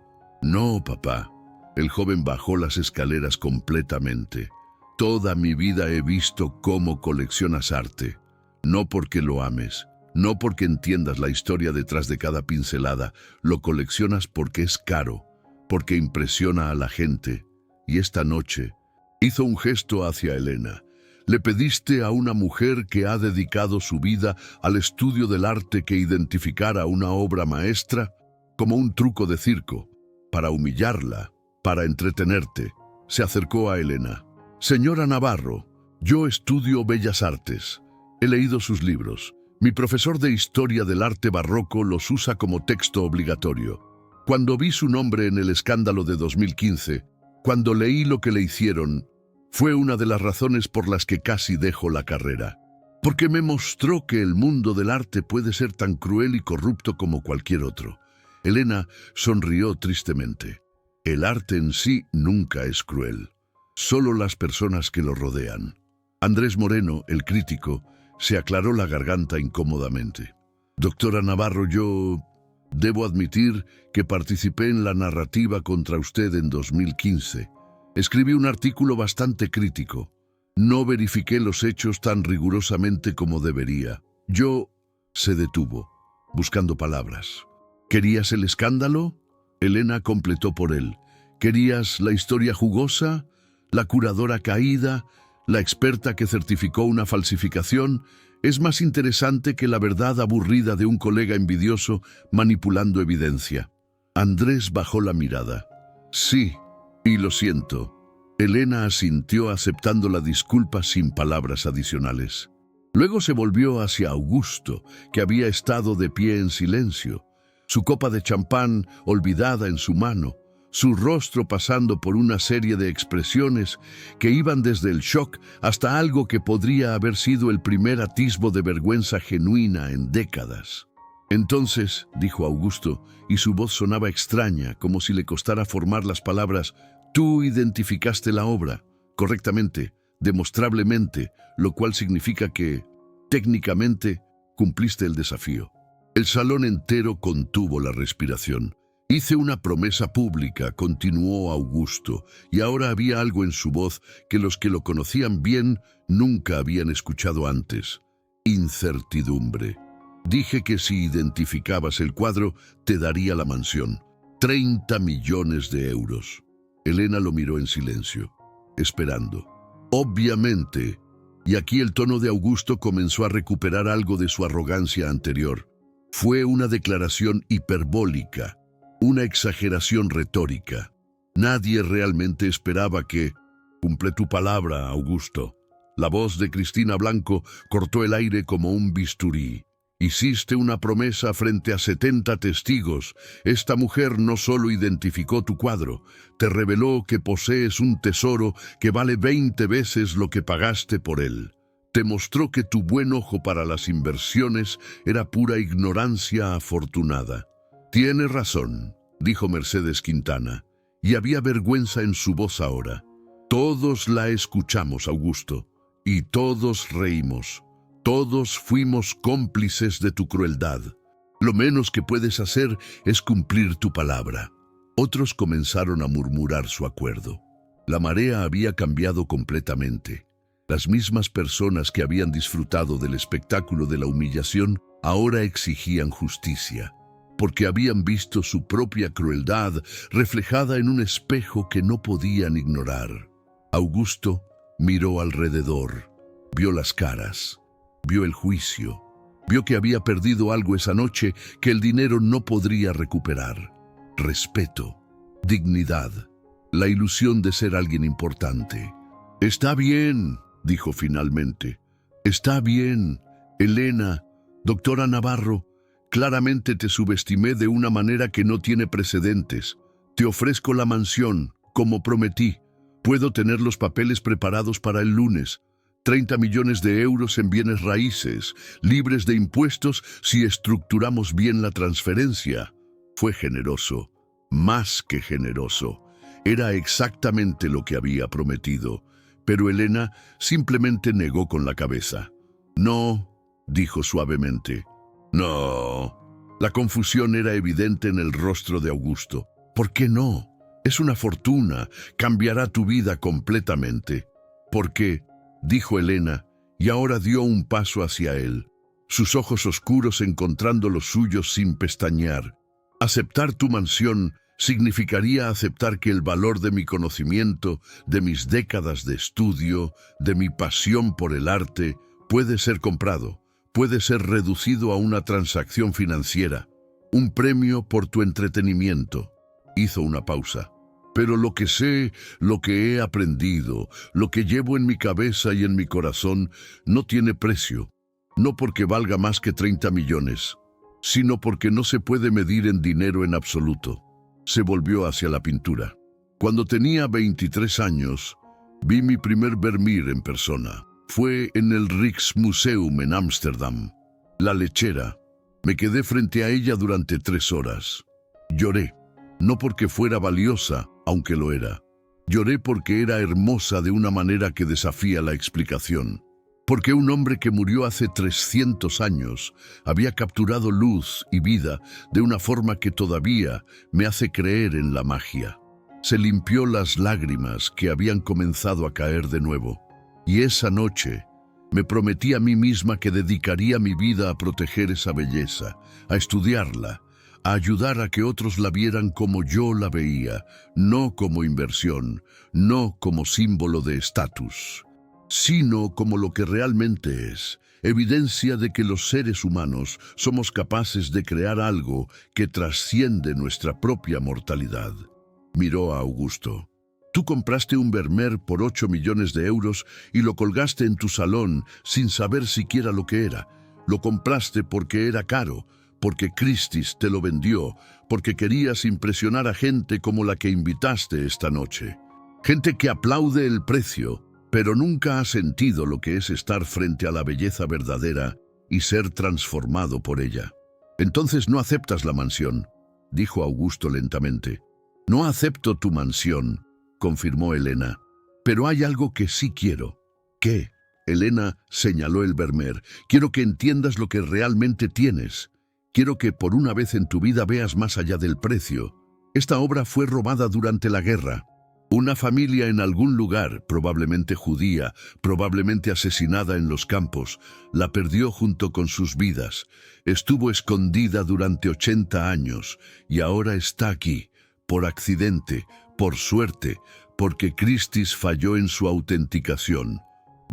«No, papá». El joven bajó las escaleras completamente. «Toda mi vida he visto cómo coleccionas arte. No porque lo ames, no porque entiendas la historia detrás de cada pincelada. Lo coleccionas porque es caro, porque impresiona a la gente. Y esta noche», hizo un gesto hacia Elena, «le pediste a una mujer que ha dedicado su vida al estudio del arte que identificara una obra maestra como un truco de circo, para humillarla, para entretenerte». Se acercó a Elena. «Señora Navarro, yo estudio Bellas Artes. He leído sus libros. Mi profesor de Historia del Arte Barroco los usa como texto obligatorio. Cuando vi su nombre en el escándalo de 2015, cuando leí lo que le hicieron, fue una de las razones por las que casi dejo la carrera. Porque me mostró que el mundo del arte puede ser tan cruel y corrupto como cualquier otro». Elena sonrió tristemente. El arte en sí nunca es cruel, solo las personas que lo rodean. Andrés Moreno, el crítico, se aclaró la garganta incómodamente. Doctora Navarro, yo debo admitir que participé en la narrativa contra usted en 2015. Escribí un artículo bastante crítico. No verifiqué los hechos tan rigurosamente como debería. Yo se detuvo, buscando palabras. ¿Querías el escándalo? Elena completó por él. ¿Querías la historia jugosa? ¿La curadora caída? ¿La experta que certificó una falsificación? Es más interesante que la verdad aburrida de un colega envidioso manipulando evidencia. Andrés bajó la mirada. Sí, y lo siento. Elena asintió aceptando la disculpa sin palabras adicionales. Luego se volvió hacia Augusto, que había estado de pie en silencio, su copa de champán olvidada en su mano, su rostro pasando por una serie de expresiones que iban desde el shock hasta algo que podría haber sido el primer atisbo de vergüenza genuina en décadas. Entonces, dijo Augusto, y su voz sonaba extraña, como si le costara formar las palabras, tú identificaste la obra, correctamente, demostrablemente, lo cual significa que, técnicamente, cumpliste el desafío. El salón entero contuvo la respiración. Hice una promesa pública, continuó Augusto, y ahora había algo en su voz que los que lo conocían bien nunca habían escuchado antes. Incertidumbre. Dije que si identificabas el cuadro, te daría la mansión. 30 millones de euros. Elena lo miró en silencio, esperando. Obviamente, y aquí el tono de Augusto comenzó a recuperar algo de su arrogancia anterior. Fue una declaración hiperbólica, una exageración retórica. Nadie realmente esperaba que... Cumple tu palabra, Augusto. La voz de Cristina Blanco cortó el aire como un bisturí. Hiciste una promesa frente a 70 testigos. Esta mujer no solo identificó tu cuadro, te reveló que posees un tesoro que vale 20 veces lo que pagaste por él. Te mostró que tu buen ojo para las inversiones era pura ignorancia afortunada. Tienes razón, dijo Mercedes Quintana, y había vergüenza en su voz ahora. Todos la escuchamos, Augusto, y todos reímos. Todos fuimos cómplices de tu crueldad. Lo menos que puedes hacer es cumplir tu palabra. Otros comenzaron a murmurar su acuerdo. La marea había cambiado completamente. Las mismas personas que habían disfrutado del espectáculo de la humillación ahora exigían justicia, porque habían visto su propia crueldad reflejada en un espejo que no podían ignorar. Augusto miró alrededor, vio las caras. Vio el juicio, vio que había perdido algo esa noche que el dinero no podría recuperar. Respeto, dignidad, la ilusión de ser alguien importante. Está bien, dijo finalmente. Está bien, Elena, doctora Navarro, claramente te subestimé de una manera que no tiene precedentes. Te ofrezco la mansión, como prometí. Puedo tener los papeles preparados para el lunes. 30 millones de euros en bienes raíces, libres de impuestos si estructuramos bien la transferencia. Fue generoso, más que generoso. Era exactamente lo que había prometido, pero Elena simplemente negó con la cabeza. No, dijo suavemente. No. La confusión era evidente en el rostro de Augusto. ¿Por qué no? Es una fortuna, cambiará tu vida completamente. ¿Por qué? Dijo Elena, y ahora dio un paso hacia él, sus ojos oscuros encontrando los suyos sin pestañear. Aceptar tu mansión significaría aceptar que el valor de mi conocimiento, de mis décadas de estudio, de mi pasión por el arte, puede ser comprado, puede ser reducido a una transacción financiera, un premio por tu entretenimiento. Hizo una pausa. Pero lo que sé, lo que he aprendido, lo que llevo en mi cabeza y en mi corazón, no tiene precio. No porque valga más que 30 millones, sino porque no se puede medir en dinero en absoluto. Se volvió hacia la pintura. Cuando tenía 23 años, vi mi primer Vermeer en persona. Fue en el Rijksmuseum en Ámsterdam. La lechera. Me quedé frente a ella durante 3 horas. Lloré. no porque fuera valiosa, aunque lo era. Lloré porque era hermosa de una manera que desafía la explicación. Porque un hombre que murió hace 300 años había capturado luz y vida de una forma que todavía me hace creer en la magia. Se limpió las lágrimas que habían comenzado a caer de nuevo. Y esa noche me prometí a mí misma que dedicaría mi vida a proteger esa belleza, a estudiarla, a ayudar a que otros la vieran como yo la veía, no como inversión, no como símbolo de estatus, sino como lo que realmente es, evidencia de que los seres humanos somos capaces de crear algo que trasciende nuestra propia mortalidad. Miró a Augusto. Tú compraste un Vermeer por 8 millones de euros y lo colgaste en tu salón sin saber siquiera lo que era. Lo compraste porque era caro, porque Christie's te lo vendió, porque querías impresionar a gente como la que invitaste esta noche. Gente que aplaude el precio, pero nunca ha sentido lo que es estar frente a la belleza verdadera y ser transformado por ella. Entonces no aceptas la mansión, dijo Augusto lentamente. No acepto tu mansión, confirmó Elena. Pero hay algo que sí quiero. ¿Qué? Elena señaló el Vermeer. Quiero que entiendas lo que realmente tienes. Quiero que por una vez en tu vida veas más allá del precio. Esta obra fue robada durante la guerra. Una familia en algún lugar, probablemente judía, probablemente asesinada en los campos, la perdió junto con sus vidas. Estuvo escondida durante 80 años y ahora está aquí, por accidente, por suerte, porque Christie's falló en su autenticación.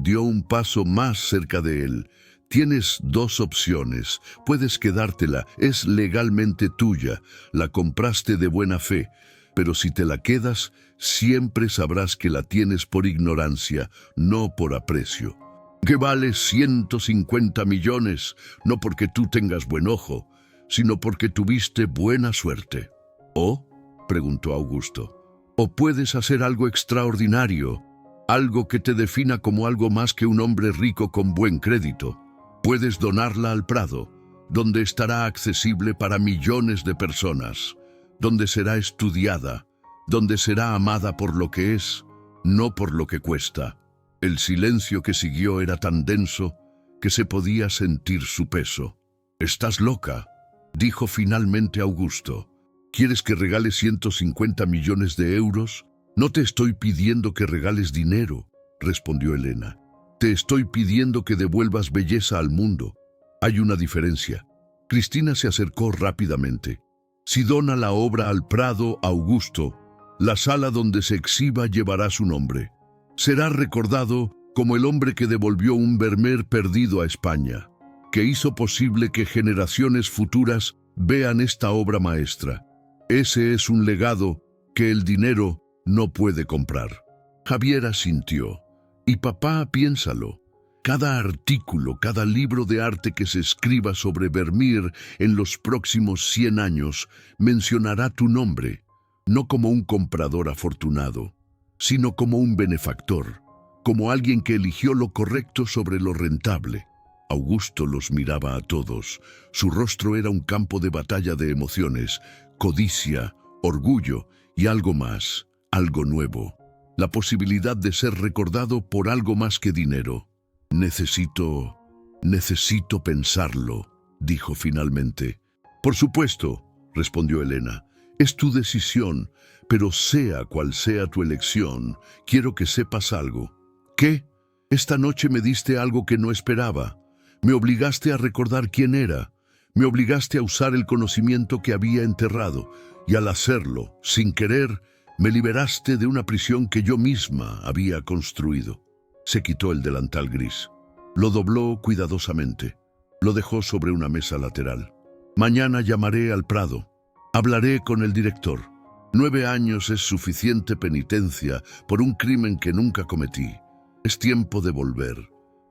Dio un paso más cerca de él. Tienes dos opciones. Puedes quedártela, es legalmente tuya, la compraste de buena fe, pero si te la quedas, siempre sabrás que la tienes por ignorancia, no por aprecio. Que vale 150 millones, no porque tú tengas buen ojo, sino porque tuviste buena suerte. ¿O? Preguntó Augusto. ¿O puedes hacer algo extraordinario, algo que te defina como algo más que un hombre rico con buen crédito? Puedes donarla al Prado, donde estará accesible para millones de personas, donde será estudiada, donde será amada por lo que es, no por lo que cuesta. El silencio que siguió era tan denso que se podía sentir su peso. «Estás loca», dijo finalmente Augusto. ¿Quieres que regale 150 millones de euros? No te estoy pidiendo que regales dinero, respondió Elena. Te estoy pidiendo que devuelvas belleza al mundo. Hay una diferencia. Cristina se acercó rápidamente. Si dona la obra al Prado, Augusto, la sala donde se exhiba llevará su nombre. Será recordado como el hombre que devolvió un Vermeer perdido a España, que hizo posible que generaciones futuras vean esta obra maestra. Ese es un legado que el dinero no puede comprar. Javier asintió. Y papá, piénsalo. Cada artículo, cada libro de arte que se escriba sobre Vermeer en los próximos 100 años mencionará tu nombre, no como un comprador afortunado, sino como un benefactor, como alguien que eligió lo correcto sobre lo rentable. Augusto los miraba a todos. Su rostro era un campo de batalla de emociones, codicia, orgullo y algo más, algo nuevo. La posibilidad de ser recordado por algo más que dinero. Necesito pensarlo, dijo finalmente. Por supuesto, respondió Elena. Es tu decisión, pero sea cual sea tu elección, quiero que sepas algo. ¿Qué? Esta noche me diste algo que no esperaba. Me obligaste a recordar quién era. Me obligaste a usar el conocimiento que había enterrado. Y al hacerlo, sin querer, me liberaste de una prisión que yo misma había construido. Se quitó el delantal gris. Lo dobló cuidadosamente. Lo dejó sobre una mesa lateral. Mañana llamaré al Prado. Hablaré con el director. 9 años es suficiente penitencia por un crimen que nunca cometí. Es tiempo de volver.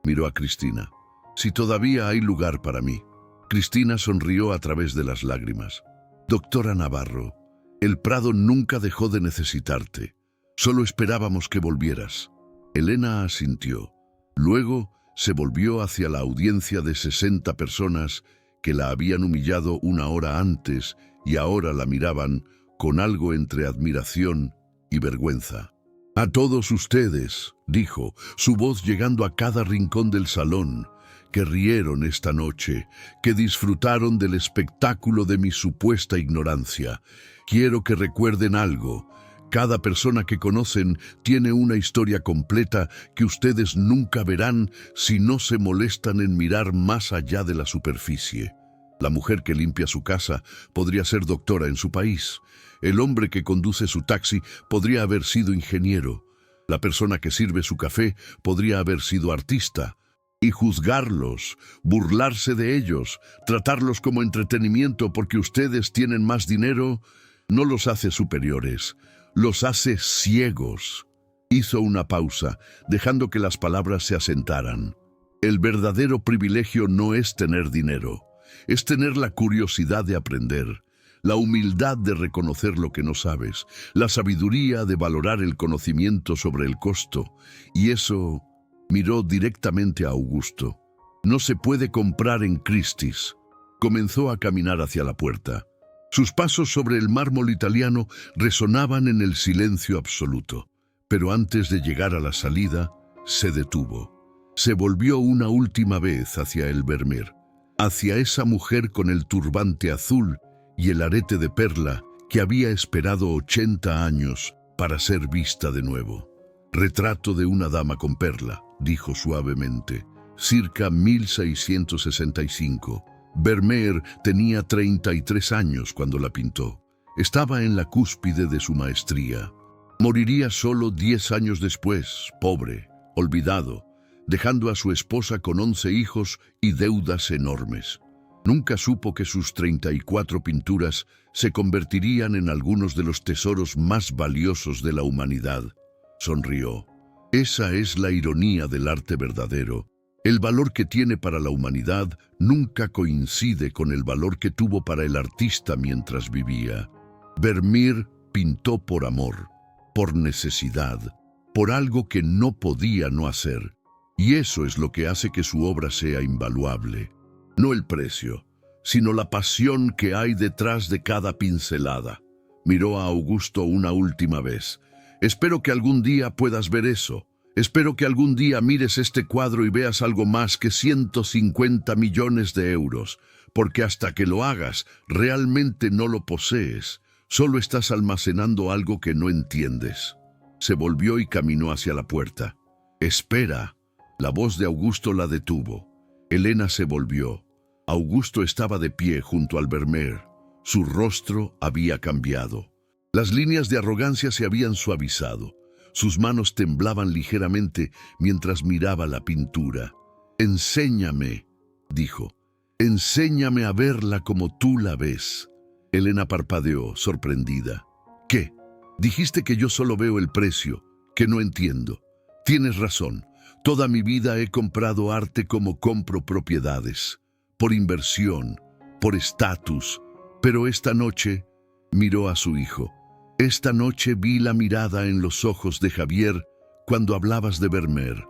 Miró a Cristina. Si todavía hay lugar para mí. Cristina sonrió a través de las lágrimas. Doctora Navarro, el Prado nunca dejó de necesitarte. Solo esperábamos que volvieras. Elena asintió. Luego se volvió hacia la audiencia de 60 personas que la habían humillado una hora antes y ahora la miraban con algo entre admiración y vergüenza. «A todos ustedes», dijo, su voz llegando a cada rincón del salón, «que rieron esta noche, que disfrutaron del espectáculo de mi supuesta ignorancia. Quiero que recuerden algo. Cada persona que conocen tiene una historia completa que ustedes nunca verán si no se molestan en mirar más allá de la superficie. La mujer que limpia su casa podría ser doctora en su país. El hombre que conduce su taxi podría haber sido ingeniero. La persona que sirve su café podría haber sido artista. Y juzgarlos, burlarse de ellos, tratarlos como entretenimiento porque ustedes tienen más dinero, no los hace superiores, los hace ciegos». Hizo una pausa, dejando que las palabras se asentaran. El verdadero privilegio no es tener dinero, es tener la curiosidad de aprender, la humildad de reconocer lo que no sabes, la sabiduría de valorar el conocimiento sobre el costo, y eso... Miró directamente a Augusto. «No se puede comprar en Christie's». Comenzó a caminar hacia la puerta. Sus pasos sobre el mármol italiano resonaban en el silencio absoluto. Pero antes de llegar a la salida, se detuvo. Se volvió una última vez hacia el Vermeer, hacia esa mujer con el turbante azul y el arete de perla que había esperado 80 años para ser vista de nuevo. «Retrato de una dama con perla», dijo suavemente, «circa 1665. Vermeer tenía 33 años cuando la pintó. Estaba en la cúspide de su maestría. Moriría solo 10 años después, pobre, olvidado, dejando a su esposa con 11 hijos y deudas enormes. Nunca supo que sus 34 pinturas se convertirían en algunos de los tesoros más valiosos de la humanidad». Sonrió. «Esa es la ironía del arte verdadero. El valor que tiene para la humanidad nunca coincide con el valor que tuvo para el artista mientras vivía. Vermeer pintó por amor, por necesidad, por algo que no podía no hacer. Y eso es lo que hace que su obra sea invaluable. No el precio, sino la pasión que hay detrás de cada pincelada». Miró a Augusto una última vez. «Espero que algún día puedas ver eso. Espero que algún día mires este cuadro y veas algo más que 150 millones de euros, porque hasta que lo hagas, realmente no lo posees. Solo estás almacenando algo que no entiendes». Se volvió y caminó hacia la puerta. «Espera». La voz de Augusto la detuvo. Elena se volvió. Augusto estaba de pie junto al Vermeer. Su rostro había cambiado. Las líneas de arrogancia se habían suavizado. Sus manos temblaban ligeramente mientras miraba la pintura. «Enséñame», dijo. «Enséñame a verla como tú la ves». Elena parpadeó, sorprendida. «¿Qué? Dijiste que yo solo veo el precio, que no entiendo. Tienes razón. Toda mi vida he comprado arte como compro propiedades. Por inversión, por estatus. Pero esta noche...» Miró a su hijo. «Esta noche vi la mirada en los ojos de Javier cuando hablabas de Vermeer.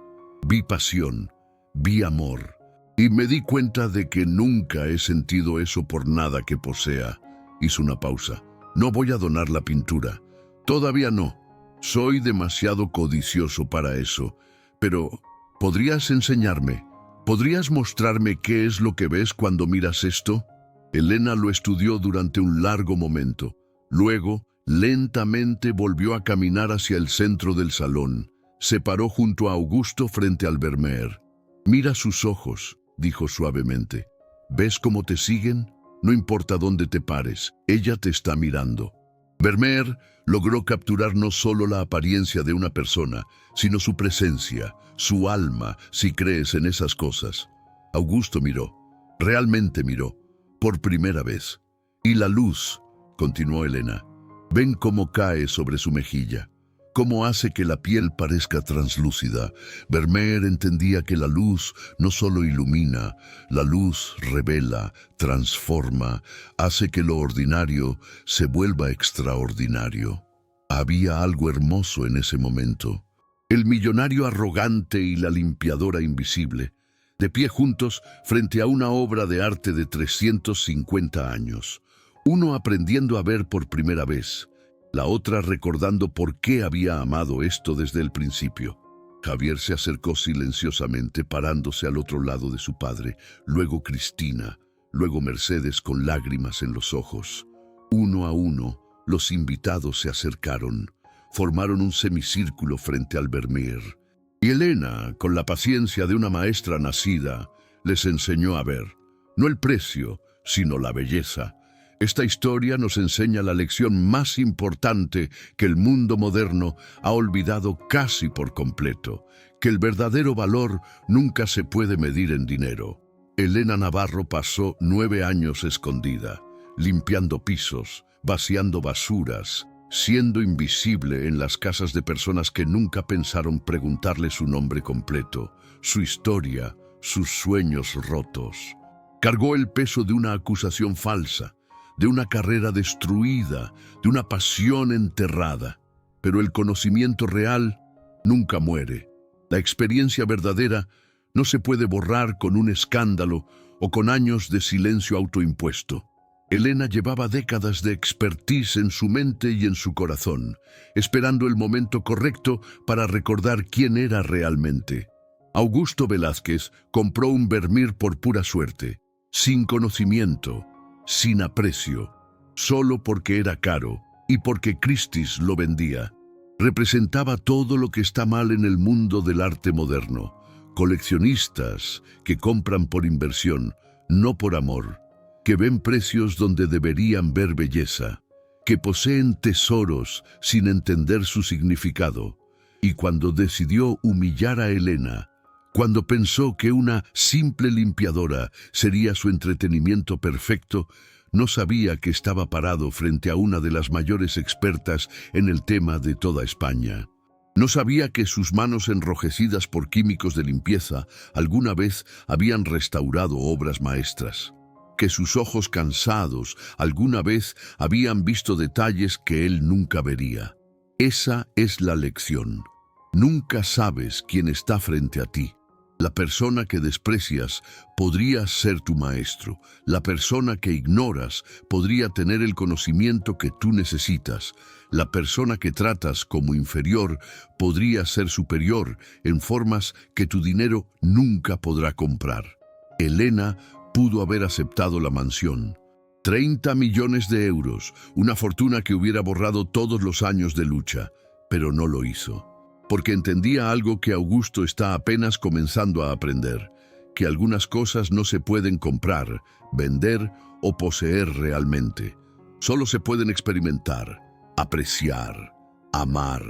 Vi pasión, vi amor, y me di cuenta de que nunca he sentido eso por nada que posea». Hizo una pausa. «No voy a donar la pintura. Todavía no. Soy demasiado codicioso para eso. Pero, ¿podrías enseñarme? ¿Podrías mostrarme qué es lo que ves cuando miras esto?» Elena lo estudió durante un largo momento. Luego, lentamente volvió a caminar hacia el centro del salón. Se paró junto a Augusto frente al Vermeer. «Mira sus ojos», dijo suavemente. «¿Ves cómo te siguen? No importa dónde te pares, ella te está mirando». Vermeer logró capturar no solo la apariencia de una persona, sino su presencia, su alma, si crees en esas cosas. Augusto miró, realmente miró, por primera vez. «Y la luz», continuó Elena. «Ven cómo cae sobre su mejilla, cómo hace que la piel parezca translúcida». Vermeer entendía que la luz no solo ilumina, la luz revela, transforma, hace que lo ordinario se vuelva extraordinario. Había algo hermoso en ese momento. El millonario arrogante y la limpiadora invisible, de pie juntos frente a una obra de arte de 350 años. Uno aprendiendo a ver por primera vez, la otra recordando por qué había amado esto desde el principio. Javier se acercó silenciosamente, parándose al otro lado de su padre, luego Cristina, luego Mercedes con lágrimas en los ojos. Uno a uno, los invitados se acercaron, formaron un semicírculo frente al Vermeer. Y Elena, con la paciencia de una maestra nacida, les enseñó a ver, no el precio, sino la belleza. Esta historia nos enseña la lección más importante que el mundo moderno ha olvidado casi por completo, que el verdadero valor nunca se puede medir en dinero. Elena Navarro pasó 9 años escondida, limpiando pisos, vaciando basuras, siendo invisible en las casas de personas que nunca pensaron preguntarle su nombre completo, su historia, sus sueños rotos. Cargó el peso de una acusación falsa, de una carrera destruida, de una pasión enterrada. Pero el conocimiento real nunca muere. La experiencia verdadera no se puede borrar con un escándalo o con años de silencio autoimpuesto. Elena llevaba décadas de expertise en su mente y en su corazón, esperando el momento correcto para recordar quién era realmente. Augusto Velázquez compró un Vermeer por pura suerte, sin conocimiento, sin aprecio, solo porque era caro y porque Christie's lo vendía. Representaba todo lo que está mal en el mundo del arte moderno. Coleccionistas que compran por inversión, no por amor, que ven precios donde deberían ver belleza, que poseen tesoros sin entender su significado. Y cuando decidió humillar a Elena, cuando pensó que una simple limpiadora sería su entretenimiento perfecto, no sabía que estaba parado frente a una de las mayores expertas en el tema de toda España. No sabía que sus manos enrojecidas por químicos de limpieza alguna vez habían restaurado obras maestras, que sus ojos cansados alguna vez habían visto detalles que él nunca vería. Esa es la lección. Nunca sabes quién está frente a ti. La persona que desprecias podría ser tu maestro. La persona que ignoras podría tener el conocimiento que tú necesitas. La persona que tratas como inferior podría ser superior en formas que tu dinero nunca podrá comprar. Elena pudo haber aceptado la mansión. 30 millones de euros, una fortuna que hubiera borrado todos los años de lucha, pero no lo hizo. Porque entendía algo que Augusto está apenas comenzando a aprender, que algunas cosas no se pueden comprar, vender o poseer realmente. Solo se pueden experimentar, apreciar, amar.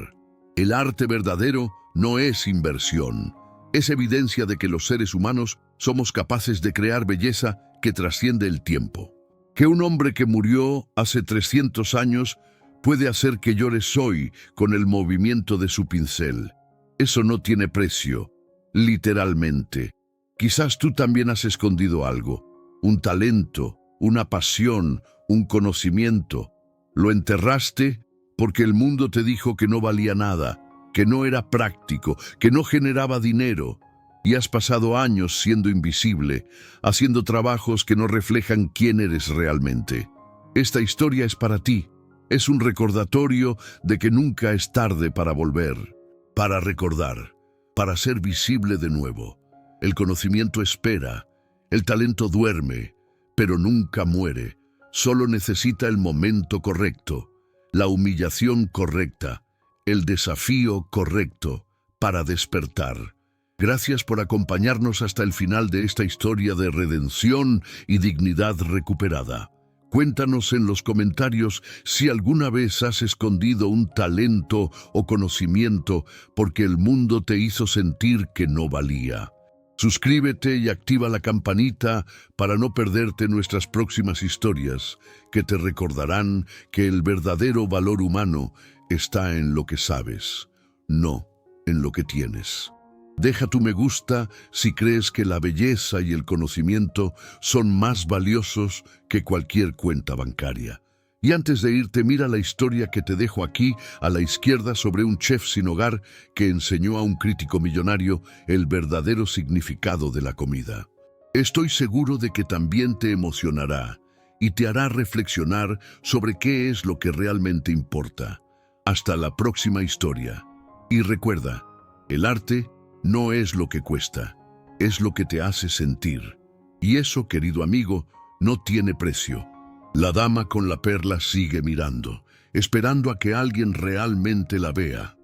El arte verdadero no es inversión. Es evidencia de que los seres humanos somos capaces de crear belleza que trasciende el tiempo. Que un hombre que murió hace 300 años puede hacer que llores hoy con el movimiento de su pincel. Eso no tiene precio, literalmente. Quizás tú también has escondido algo, un talento, una pasión, un conocimiento. Lo enterraste porque el mundo te dijo que no valía nada, que no era práctico, que no generaba dinero. Y has pasado años siendo invisible, haciendo trabajos que no reflejan quién eres realmente. Esta historia es para ti. Es un recordatorio de que nunca es tarde para volver, para recordar, para ser visible de nuevo. El conocimiento espera, el talento duerme, pero nunca muere. Solo necesita el momento correcto, la humillación correcta, el desafío correcto para despertar. Gracias por acompañarnos hasta el final de esta historia de redención y dignidad recuperada. Cuéntanos en los comentarios si alguna vez has escondido un talento o conocimiento porque el mundo te hizo sentir que no valía. Suscríbete y activa la campanita para no perderte nuestras próximas historias, que te recordarán que el verdadero valor humano está en lo que sabes, no en lo que tienes. Deja tu me gusta si crees que la belleza y el conocimiento son más valiosos que cualquier cuenta bancaria. Y antes de irte, mira la historia que te dejo aquí a la izquierda sobre un chef sin hogar que enseñó a un crítico millonario el verdadero significado de la comida. Estoy seguro de que también te emocionará y te hará reflexionar sobre qué es lo que realmente importa. Hasta la próxima historia. Y recuerda, el arte no es lo que cuesta, es lo que te hace sentir. Y eso, querido amigo, no tiene precio. La dama con la perla sigue mirando, esperando a que alguien realmente la vea.